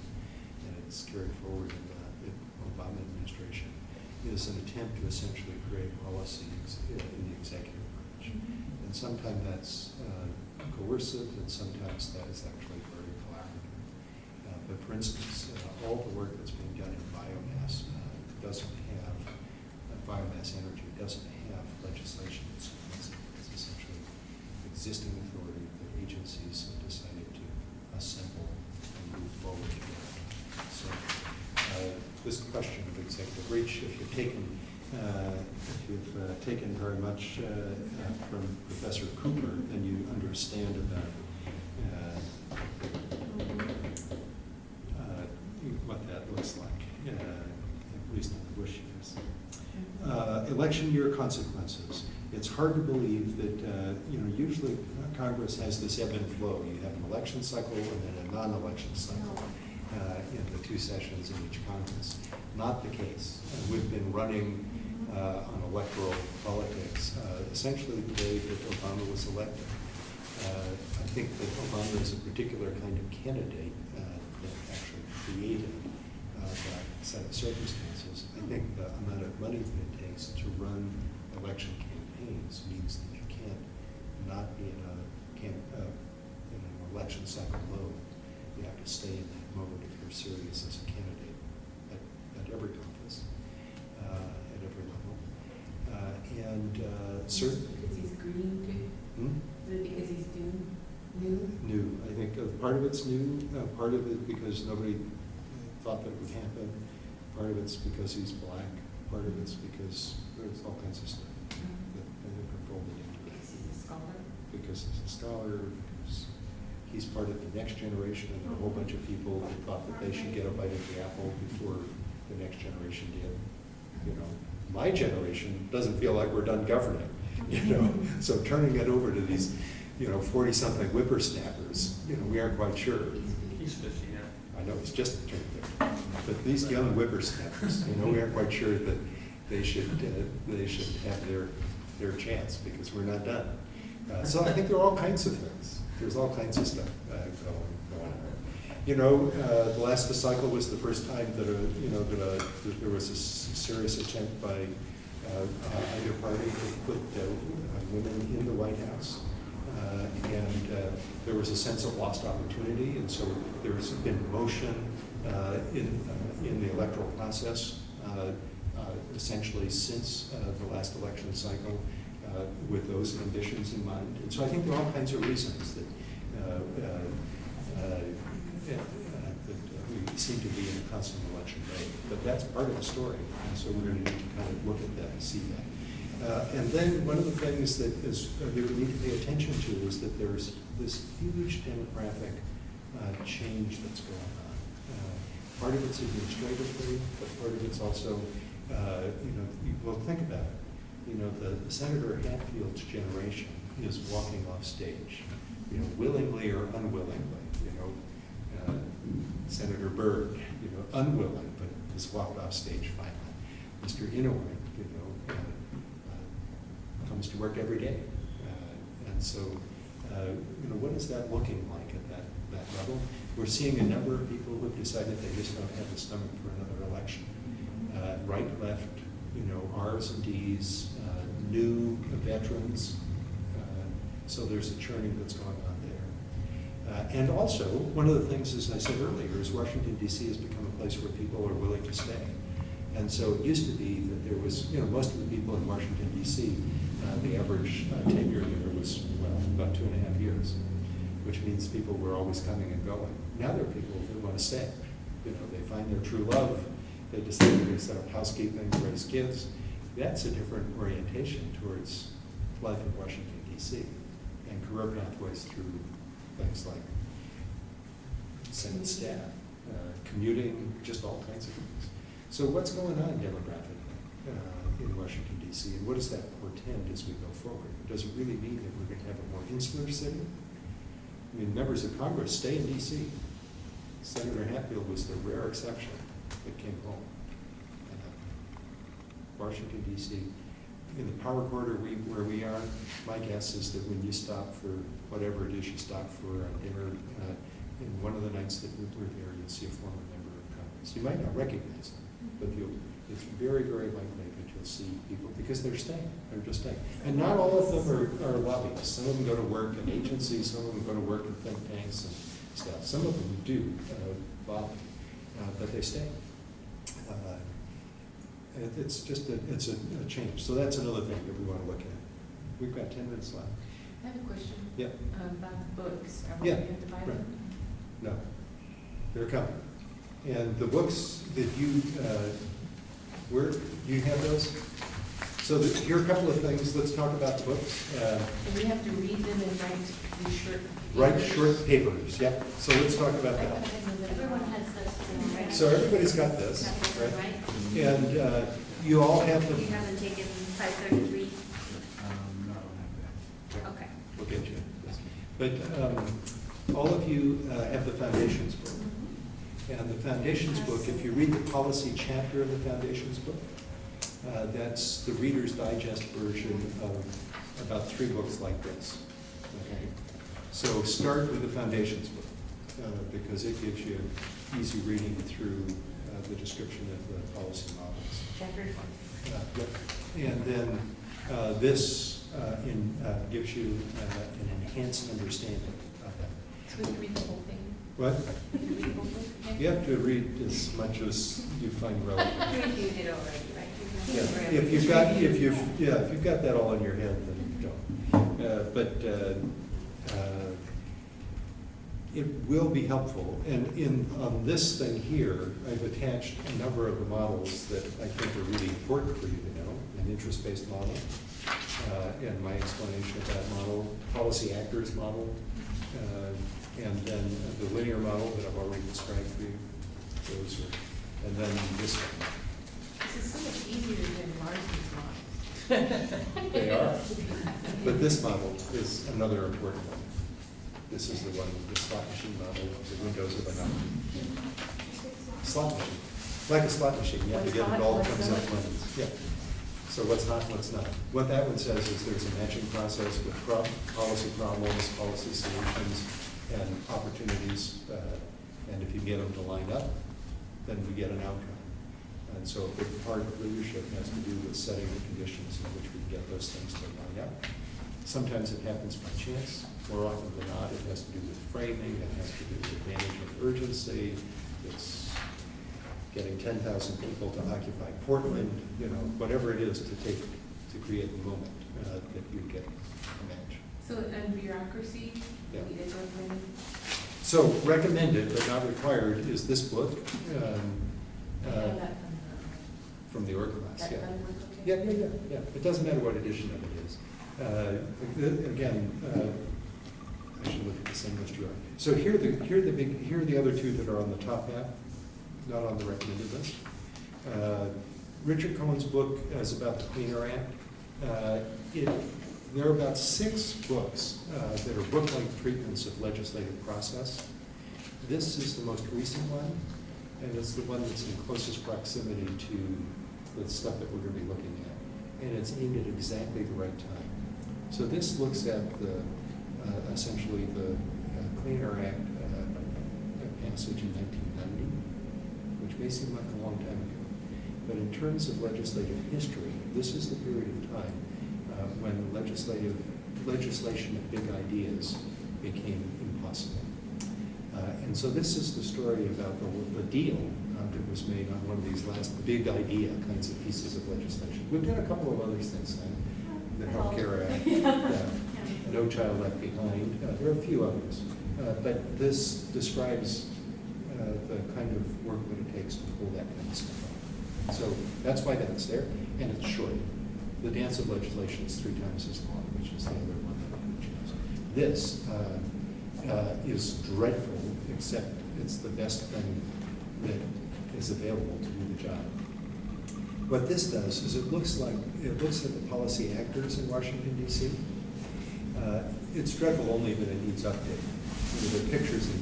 and it's carried forward in the Obama administration, is an attempt to essentially create policy in the executive branch. And sometimes that's coercive, and sometimes that is actually very collaborative. But for instance, all the work that's being done in biomass doesn't have, biomass energy doesn't have legislation that supports it. It's essentially existing authority that agencies have decided to assemble and move forward together. So this question of executive reach, if you've taken very much from Professor Cooper, then you understand about what that looks like, at least in the Bush years. Election year consequences. It's hard to believe that, usually Congress has this ebb and flow. You have an election cycle and then a non-election cycle. in the 2 sessions in each Congress. Not the case. We've been running on electoral politics essentially the way that Obama was elected. I think that Obama is a particular kind of candidate that actually created that set of circumstances. I think the amount of money that it takes to run election campaigns means that you can't not be in an election cycle mode. You have to stay in that mode if you're serious as a candidate at every office, at every level. Because he's green too? Hmm? Is it because he's new? New. I think part of it's new, part of it because nobody thought that it would happen, part of it's because he's black, part of it's because there's all kinds of stuff that are folded into it. Because he's a scholar? Because he's a scholar, because he's part of the next generation, and there are a whole bunch of people that thought that they should get a bite of the apple before the next generation did. You know, my generation doesn't feel like we're done governing, you know, so turning it over to these, 40-something whippersnappers, we aren't quite sure. He's 50 now. I know, he's just turned 50. But these young whippersnappers, we aren't quite sure that they should have their chance, because we're not done. So I think there are all kinds of things. There's all kinds of stuff going on. The last cycle was the first time that that there was a serious attempt by either party to put women in the White House. And there was a sense of lost opportunity, and so there's been motion in the electoral process essentially since the last election cycle with those ambitions in mind. And so I think there are all kinds of reasons that we seem to be in a constant election mode, but that's part of the story, and so we're going to need to kind of look at that and see that. And then one of the things that we need to pay attention to is that there's this huge demographic change that's going on. Part of it's administratively, but part of it's also, well, think about it. The Senator Hatfield's generation is walking off stage, willingly or unwillingly. Senator Byrd, unwilling, but has walked off stage finally. Mr. Inouye, comes to work every day. And so, what is that looking like at that level? We're seeing a number of people who have decided they just don't have the stomach for another election. Right, left, R's and D's, new veterans. So there's a churning that's going on there. And also, one of the things, as I said earlier, is Washington, D.C. has become a place where people are willing to stay. And so it used to be that there was, most of the people in Washington, D.C., the average tenure there was, about 2.5 years, which means people were always coming and going. Now there are people who want to stay. They find their true love. They decide they're going to set up housekeeping, raise kids. That's a different orientation towards life in Washington, D.C. and career pathways through things like Senate staff, commuting, just all kinds of things. So what's going on demographically in Washington, D.C., and what does that portend as we go forward? Does it really mean that we're going to have a more insular city? I mean, members of Congress stay in D.C. Senator Hatfield was the rare exception that came home. Washington, D.C., in the power corridor where we are, my guess is that when you stop for whatever it is you stop for dinner, in one of the nights that we're there, you'll see a former member of Congress. You might not recognize them, but it's very, very likely that you'll see people, because they're staying, they're just staying. And not all of them are lobbyists. Some of them go to work in agencies, some of them go to work in think tanks and stuff. Some of them do lobby, but they stay. It's just it's a change. So that's another thing that we want to look at. We've got 10 minutes left. I have a question. Yeah. About the books. Are we Yeah, going to buy right. them? No, they're coming. And the books that you, where, do you have those? So here are a couple of things. Let's talk about the books. And we have to read them and write these short. Write short papers, yeah. So let's talk about that. Everyone has this, right? So everybody's got this, right? And you all have them. You haven't taken 533? No, I don't have that. Okay. We'll get you this. But all of you have the foundations book. And the Foundations book, if you read the policy chapter of the Foundations book, that's the Reader's Digest version of about 3 books like this. Okay? So start with the Foundations book, because it gives you easy reading through the description of the policy models. Chapter 1. Yep. And then this gives you an enhanced understanding of that. So we can read the whole thing? What? We can read the whole thing? You have to read as much as you find relevant. You reviewed it already, right? Yeah, You've read if it. if you've got that all in your head, then don't. But it will be helpful. And on this thing here, I've attached a number of the models that I think are really important for you to know. An interest-based model, and my explanation of that model, policy actors model, and then the linear model that I've already described for you. Those are, and then this one. This is so much easier than Marsden's model. They are. But this model is another important one. This is the one, the slot machine model of the windows of an slot machine. Like a slot machine, you have to get it all comes up when, yeah. So what's hot, what's not. What that one says is there's a matching process with policy problems, policy solutions, and opportunities. And if you get them to line up, then we get an outcome. And so a big part of leadership has to do with setting the conditions in which we get those things to line up. Sometimes it happens by chance. More often than not, it has to do with framing. It has to do with management urgency. It's getting 10,000 people to occupy Portland, you know, whatever it is to create the moment that you get a match. So, and bureaucracy, Yeah. we did recommend. So recommended but not required is this book I have that from the org class. that Yeah. kind of work, okay? Yeah. It doesn't matter what edition of it is. Again, I should look at the same list you are. So here are the other 2 that are on the top half, not on the recommended list. Richard Cohen's book is about the Clean Air Act. There are about 6 books that are book-length treatments of legislative process. This is the most recent one, and it's the one that's in closest proximity to the stuff that we're going to be looking at. And it's aimed at exactly the right time. So this looks at the essentially the Clean Air Act passage in 1990, which may seem like a long time ago. But in terms of legislative history, this is the period of time when legislation of big ideas became impossible. And so this is the story about the deal that was made on one of these last big idea kinds of pieces of legislation. We've done a couple of other things, the Healthcare Act, No Child Left Behind. There are a few others. But this describes the kind of work that it takes to pull that kind of stuff off. So that's why that's there, and it's short. The dance of legislation is 3 times as long, which is the other one that I'm going to choose. This is dreadful, except it's the best thing that is available to do the job. What this does is it looks at the policy actors in Washington, D.C. It's dreadful only that it needs updating. There are pictures of,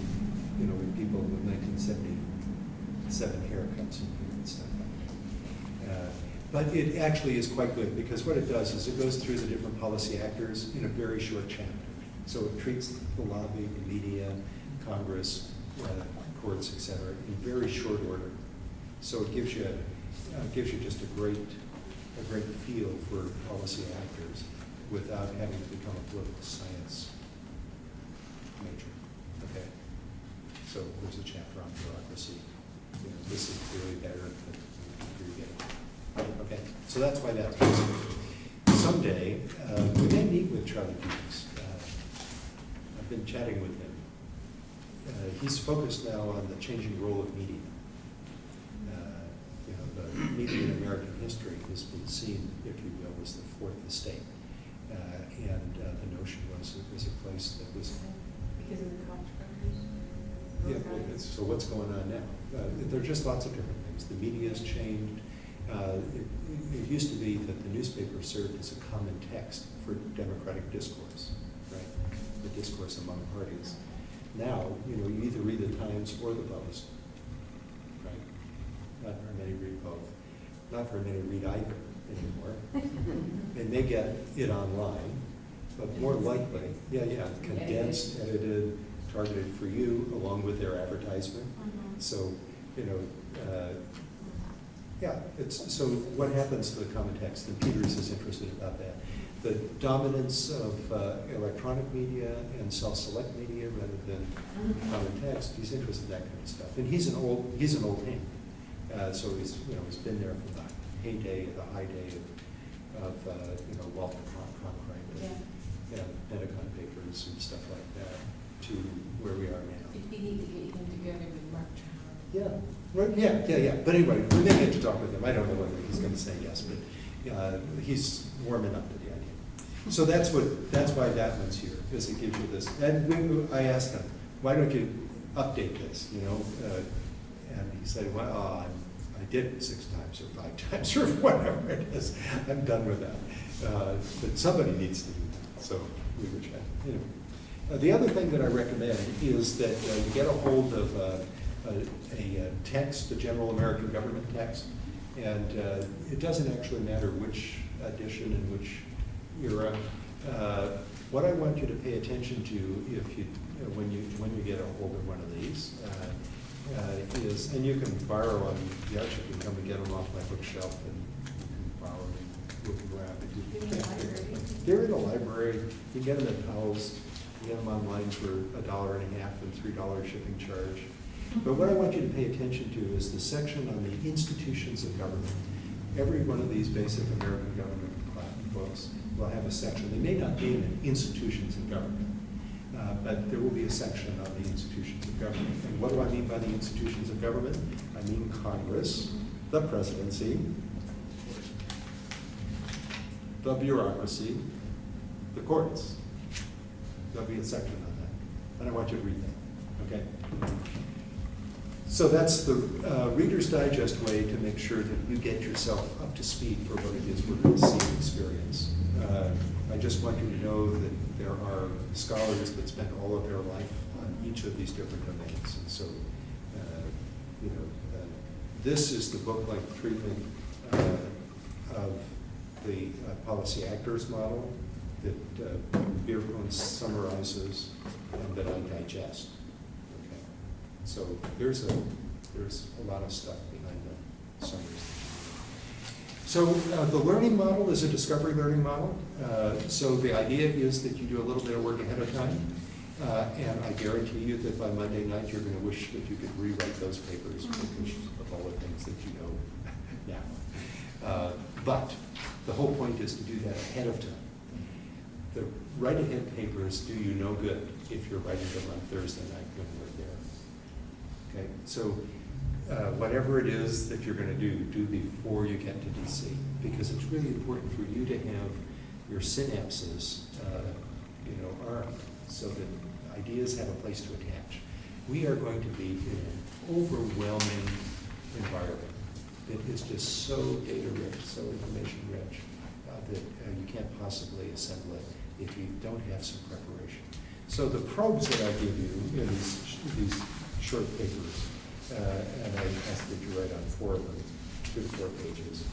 with people with 1977 haircuts and stuff like that. But it actually is quite good, because what it does is it goes through the different policy actors in a very short chapter. So it treats the lobby, the media, Congress, courts, et cetera, in very short order. So it gives you just a great feel for policy actors without having to become a political science major. Okay. So there's a chapter on bureaucracy. This is clearly better, but you're getting it. Okay. So that's why that's someday we may meet with Charlie Peters. I've been chatting with him. He's focused now on the changing role of media. The media in American history has been seen, if you will, as the fourth estate. And the notion was it was a place that was... Because of the controversies? Yeah, well, so what's going on now? There are just lots of different things. The media has changed. It used to be that the newspaper served as a common text for democratic discourse, right? The discourse among parties. Now, you either read the Times or the Post, many read both. Not very many read either anymore. They may get it online, but more likely, condensed, edited, targeted for you, along with their advertisement. So, you know, so what happens to the common text? And Peters is interested about that. The dominance of electronic media and self-select media rather than common text. He's interested in that kind of stuff. And he's an old hand. So he's been there from the heyday, the high day of Walter Cronkite and Pentagon Papers and stuff like that to where we are now. We need to get him together with Mark Trout. Yeah, right, yeah. But anyway, we may get to talk with him. I don't know whether he's going to say yes, but he's warming up to the idea. So that's why that one's here, because it gives you this. And I asked him, why don't you update this? And he said, well, I did it 6 times or 5 times or whatever it is. I'm done with that. But somebody needs to do that. So we were chatting. Anyway. The other thing that I recommend is that you get a hold of a text, a general American government text, and it doesn't actually matter which edition and which era. What I want you to pay attention to, if you when you get a hold of one of these, is, and you can borrow them. You actually can come and get them off my bookshelf, and you can borrow them, look around. They're in the library. You can get them at Powell's. You get them online for $1.50 and $3 shipping charge. But what I want you to pay attention to is the section on the institutions of government. Every one of these basic American government books will have a section. They may not name it institutions of government, but there will be a section on the institutions of government. And what do I mean by the institutions of government? I mean Congress, the presidency, the bureaucracy, the courts. There'll be a section on that, and I want you to read that, okay? So that's the Reader's Digest way to make sure that you get yourself up to speed for what it is we're going to see and experience. I just want you to know that there are scholars that spend all of their life on each of these different domains, and so, this is the book-like treatment of the policy actors model that Bierkman summarizes and that I digest. Okay. So there's a lot of stuff behind the summaries. So the learning model is a discovery learning model. So the idea is that you do a little bit of work ahead of time, and I guarantee you that by Monday night you're going to wish that you could rewrite those papers because of all the things that you know now. But the whole point is to do that ahead of time. The write-ahead papers do you no good if you're writing them on Thursday night when we're there. Okay, so whatever it is that you're going to do before you get to DC, because it's really important for you to have your synapses, armed so that ideas have a place to attach. We are going to be in an overwhelming environment that is just so data-rich, so information-rich, that you can't possibly assemble it if you don't have some preparation. So the probes that I give you in these short papers, and I ask that you write on 4 of them, 2 to 4 pages,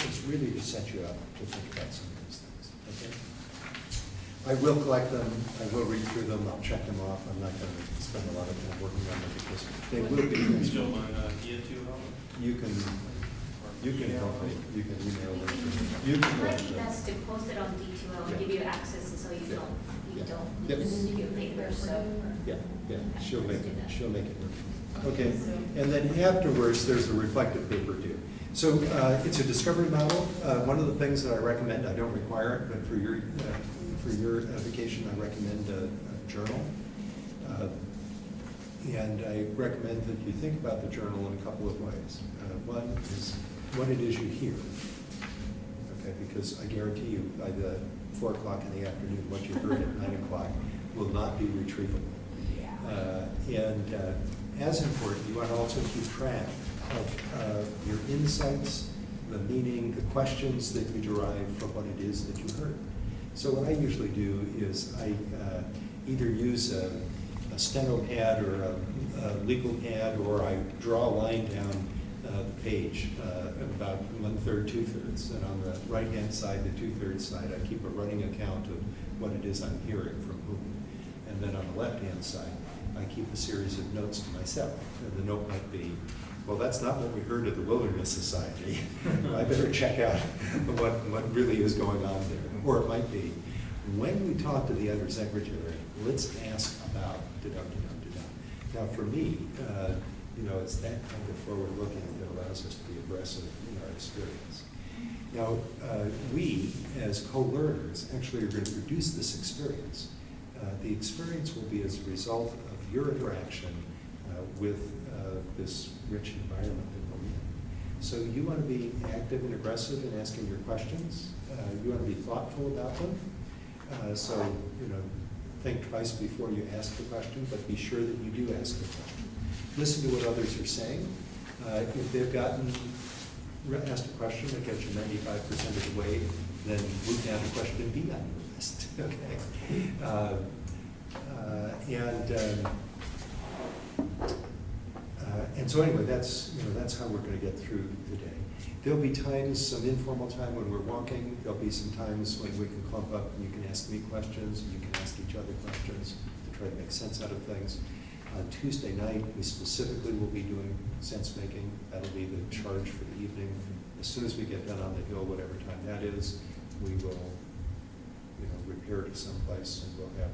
is really to set you up to think about some of these things, okay? I will collect them, I will read through them, I'll check them off. I'm not going to spend a lot of time working on them because they will be transferred. You can help me, you can email them. You can It might watch be them. best to post it on D2L and Yeah. give you access so you don't Yep. lose your paper, so. Yeah, she'll make it work. Okay, and then afterwards, there's a reflective paper due. So it's a discovery model. One of the things that I recommend, I don't require it, but for your vacation, I recommend a journal. And I recommend that you think about the journal in a couple of ways. One is what it is you hear. Okay, because I guarantee you by the 4 o'clock in the afternoon, what you heard at 9 o'clock will not be retrievable. And as important, you want to also keep track of your insights, the meaning, the questions that you derive from what it is that you heard. So what I usually do is I either use a steno pad or a legal pad, or I draw a line down the page, about 1/3, 2/3. And on the right-hand side, the 2/3 side, I keep a running account of what it is I'm hearing from whom. And then on the left-hand side, I keep a series of notes to myself. And the note might be, well, that's not what we heard at the Wilderness Society. I better check out what really is going on there. Or it might be, when we talk to the undersecretary, let's ask about da-dum-da-dum-da-dum. Now, for me, it's that kind of forward-looking that allows us to be aggressive in our experience. Now, we, as co-learners, actually are going to produce this experience. The experience will be as a result of your interaction with this rich environment that we're in. So you want to be active and aggressive in asking your questions. You want to be thoughtful about them. Think twice before you ask the question, but be sure that you do ask the question. Listen to what others are saying. If they've asked a question that gets you 95% of the way, then move down to question B on your list. Okay. And so anyway, that's how we're going to get through the day. There'll be times, some informal time when we're walking. There'll be some times when we can clump up and you can ask me questions and you can ask each other questions to try to make sense out of things. On Tuesday night, we specifically will be doing sense making. That'll be the charge for the evening. As soon as we get done on the hill, whatever time that is, we will, repair to someplace and we'll have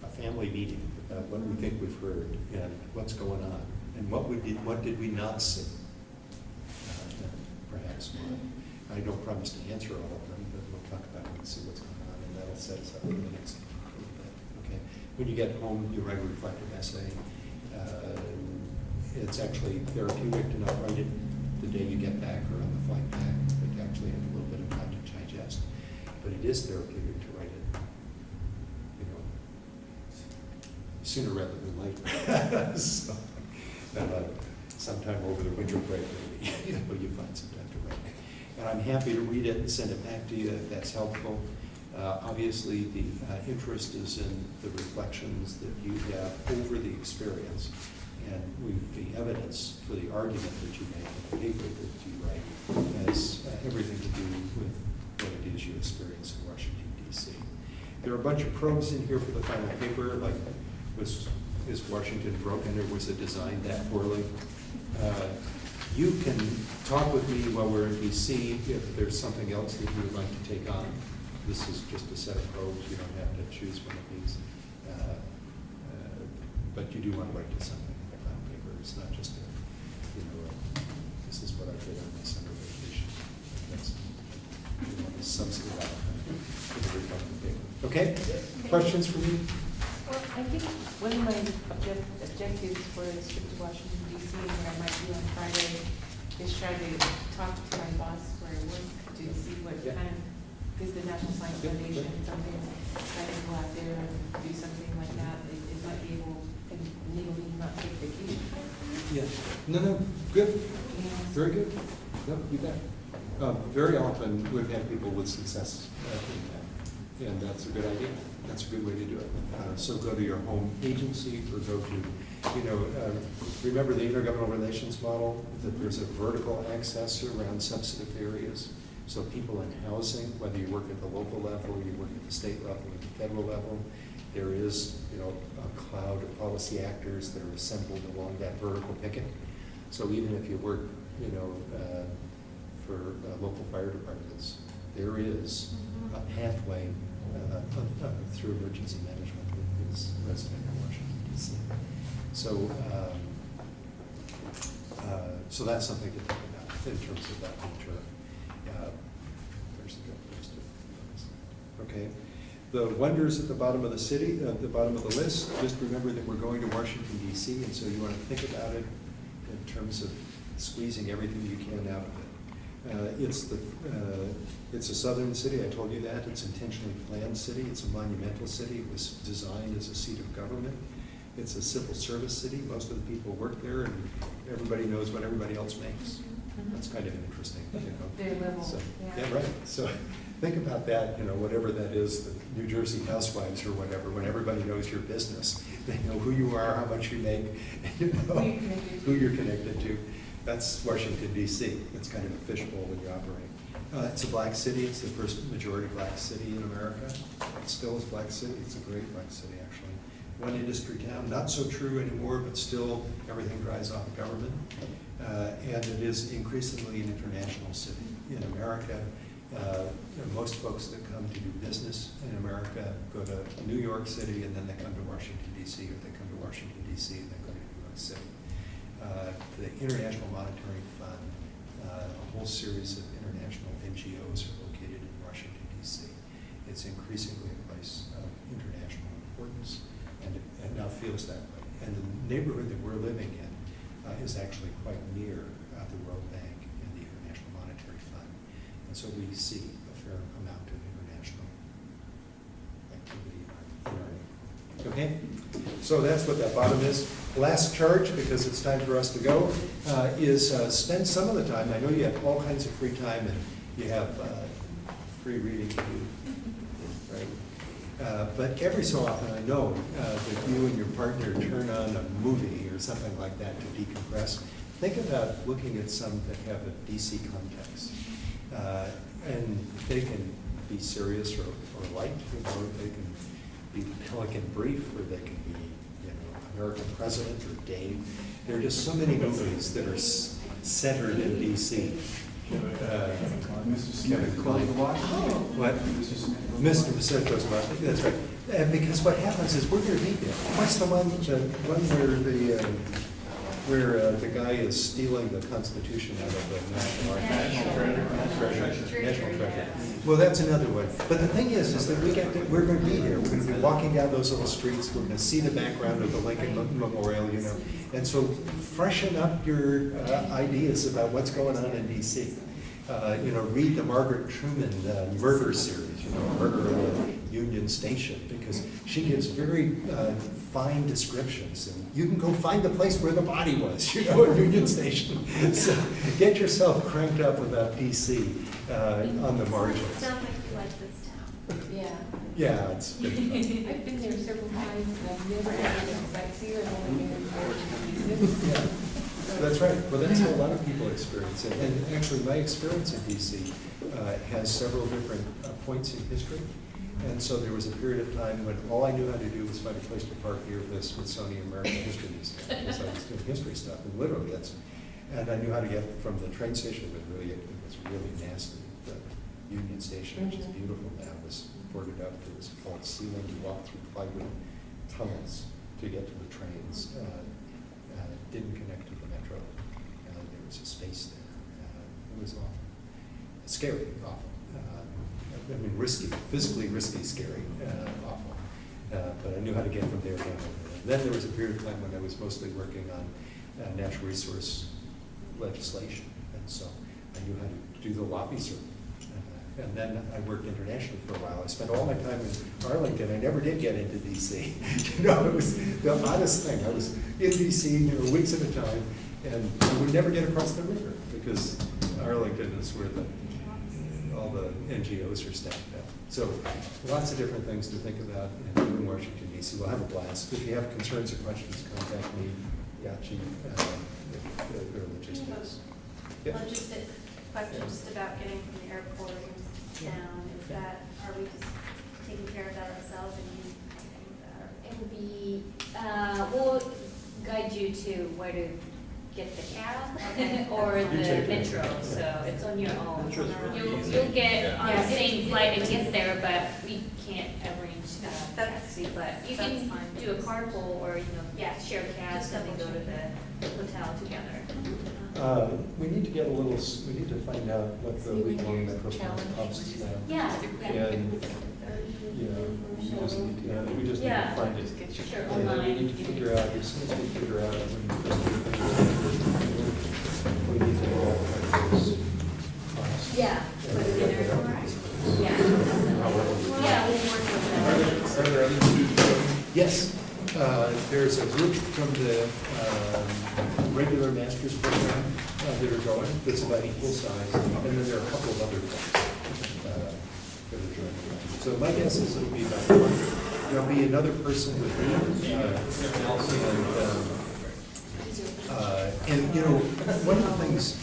a family meeting about what we think we've heard and what's going on and what did we not see. Perhaps more. I don't promise to answer all of them, but we'll talk about it and see what's going on, and that'll set us up for the next little bit. Okay. When you get home, you write a reflective essay. It's actually therapeutic to not write it the day you get back or on the flight back, but you actually have a little bit of time to digest. But it is therapeutic to write it, sooner rather than later. So, sometime over the winter break, maybe, you find some time to write. And I'm happy to read it and send it back to you if that's helpful. Obviously, the interest is in the reflections that you have over the experience, and the evidence for the argument that you make in the paper that you write has everything to do with what it is you experience in Washington, D.C. There are a bunch of probes in here for the final paper, like is Washington broken, or was it designed that poorly? You can talk with me while we're in DC if there's something else that you would like to take on. This is just a set of probes. You don't have to choose one of these. But you do want to write to something in the final paper. It's not just this is what I did on my summer vacation. That's sums it up in the reflective paper. Okay? Questions for me? Well, I think one of my objectives for this trip to Washington, D.C., and what I might do on Friday, is try to talk to my boss where I work to see what kind of, is the National Science Foundation something I can go out there and do something like that? It might be able, and legally not take vacation. Yeah. No, good. Yeah. Very good. No, you bet. Very often we've had people with success doing that, and that's a good idea. That's a good way to do it. So go to your home agency or go to, remember the intergovernmental relations model, that there's a vertical access around sensitive areas. So people in housing, whether you work at the local level or you work at the state level or the federal level, there is, a cloud of policy actors that are assembled along that vertical picket. So even if you work, for local fire departments, there is a pathway through emergency management that is resident in Washington, D.C. So that's something to think about in terms of that nature. There's the rest of it. Okay. The wonders at the bottom of the city, at the bottom of the list, just remember that we're going to Washington, D.C., and so you want to think about it in terms of squeezing everything you can out of it. It's a southern city, I told you that. It's an intentionally planned city. It's a monumental city. It was designed as a seat of government. It's a civil service city. Most of the people work there, and everybody knows what everybody else makes. That's kind of interesting, Their level, So, yeah. right. So think about that, whatever that is, the New Jersey housewives or whatever, when everybody knows your business. They know who you are, how much you make, who you're connected to. That's Washington DC. It's kind of a fishbowl when you operate. It's a black city. It's the first majority black city in America. It still is black city. It's a great black city, actually. One industry town, not so true anymore, but still everything drives off of government. And it is increasingly an international city. In America, most folks that come to do business in America go to New York City and then they come to Washington DC, or they come to Washington DC and then go to New York City. The International Monetary Fund, a whole series of international NGOs are located in Washington DC. It's increasingly a place of international importance, and it now feels that way. And the neighborhood that we're living in is actually quite near the World Bank and the International Monetary Fund. And so we see a fair amount of international activity in our neighborhood. Okay? So that's what that bottom is. Last charge, because it's time for us to go, is spend some of the time. I know you have all kinds of free time and you have free reading to do, right? But every so often I know that you and your partner turn on a movie or something like that to decompress. Think about looking at some that have a DC context. And they can be serious or light, you know, they can be Pelican Brief, or they can be, you know, American President or Dave. There are just so many movies that are centered in DC. Kevin Kline. What? Mr. Pacifico's about, that's right. And because what happens is we're going to be there. What's the one where the guy is stealing the Constitution out of the National Archives? National Treasure. Well, that's another one. But the thing is that we're going to be here. We're going to be walking down those little streets. We're going to see the background of the Lincoln Memorial, you know. And so freshen up your ideas about what's going on in D.C. You know, read the Margaret Truman murder series, you know, Murder in Union Station, because she gives very fine descriptions. And you can go find the place where the body was, you know, at Union Station. So get yourself cranked up about D.C. On the margins. Sounds like you like this town. Yeah. Yeah, it's good fun. I've been there several times, and I've never had a sightseer, I've only been there. Yeah. That's right. Well, that's how a lot of people experience it. And actually, my experience in DC has several different points in history. And so there was a period of time when all I knew how to do was find a place to park near the Smithsonian American History Museum, because I was doing history stuff. And literally, and I knew how to get from the train station. It was really nasty. The Union Station, which is beautiful now, was boarded up. There was a false ceiling. You walked through plywood tunnels to get to the trains. Didn't connect to the metro. There was a space there. It was awful. Scary, awful. I mean, risky, physically risky, scary, awful. But I knew how to get from there down over there. Then there was a period of time when I was mostly working on natural resource legislation. And so I knew how to do the lobby circuit. And then I worked internationally for a while. I spent all my time in Arlington. I never did get into DC. You know, it was the oddest thing. I was in DC, you know, weeks at a time, and I would never get across the river because Arlington is where all the NGOs are stacked up. So lots of different things to think about in Washington, D.C. We'll have a blast. If you have concerns or questions, contact me, Yachi, or logistics. Yeah. Logistic question just about getting from the airport down, is that, are we just taking care of that ourselves and you think that? It will be, we'll guide you to where to get the cab or the metro, so it's on your own. Metro's really easy. You'll get on the Yeah. same flight and get there, but we can't arrange a That's- taxi, but you that's can fine. do a carpool or, you know, share cabs and then go to the hotel together. We need to get a little, we need to find out what the week-long metro costs now. Yeah, And, you know, we just need to Yeah. find it. sure, And then we online. need to figure out, as soon as we figure out, we need to know what those costs. Yeah. And we'll get that out. Yeah. Yeah, we'll work with Are there other? Yes, there's a group from the regular master's program that are going, that's about equal size, and then there are a couple of other ones that are joining. So my guess is it'll be about 20. There'll be another person with me, And, you know, one of the things,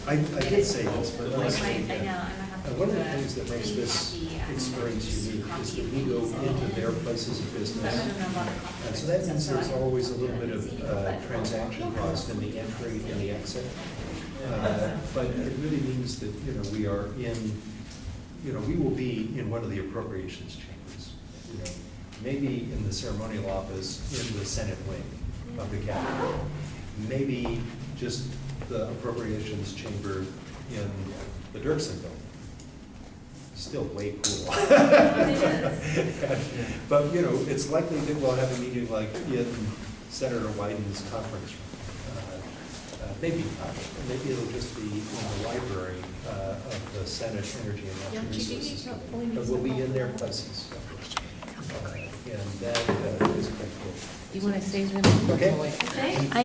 I did say this, but let me say it again. One of the things that makes this experience unique is that we go into their places of business. And so that means there's always a little bit of transaction cost in the entry and the exit. But it really means that, you know, we are in, you know, we will be in one of the appropriations chambers. You know, maybe in the ceremonial office in the Senate wing of the Capitol. Maybe just the appropriations chamber in the Dirksen building. Still way cool. But, you know, it's likely that we'll have a meeting like in Senator Wyden's conference room. Maybe not, maybe it'll just be in the library of the Senate Energy and Natural Resources. But we'll be in their places. And that is pretty cool. You want to save them? Okay. Okay.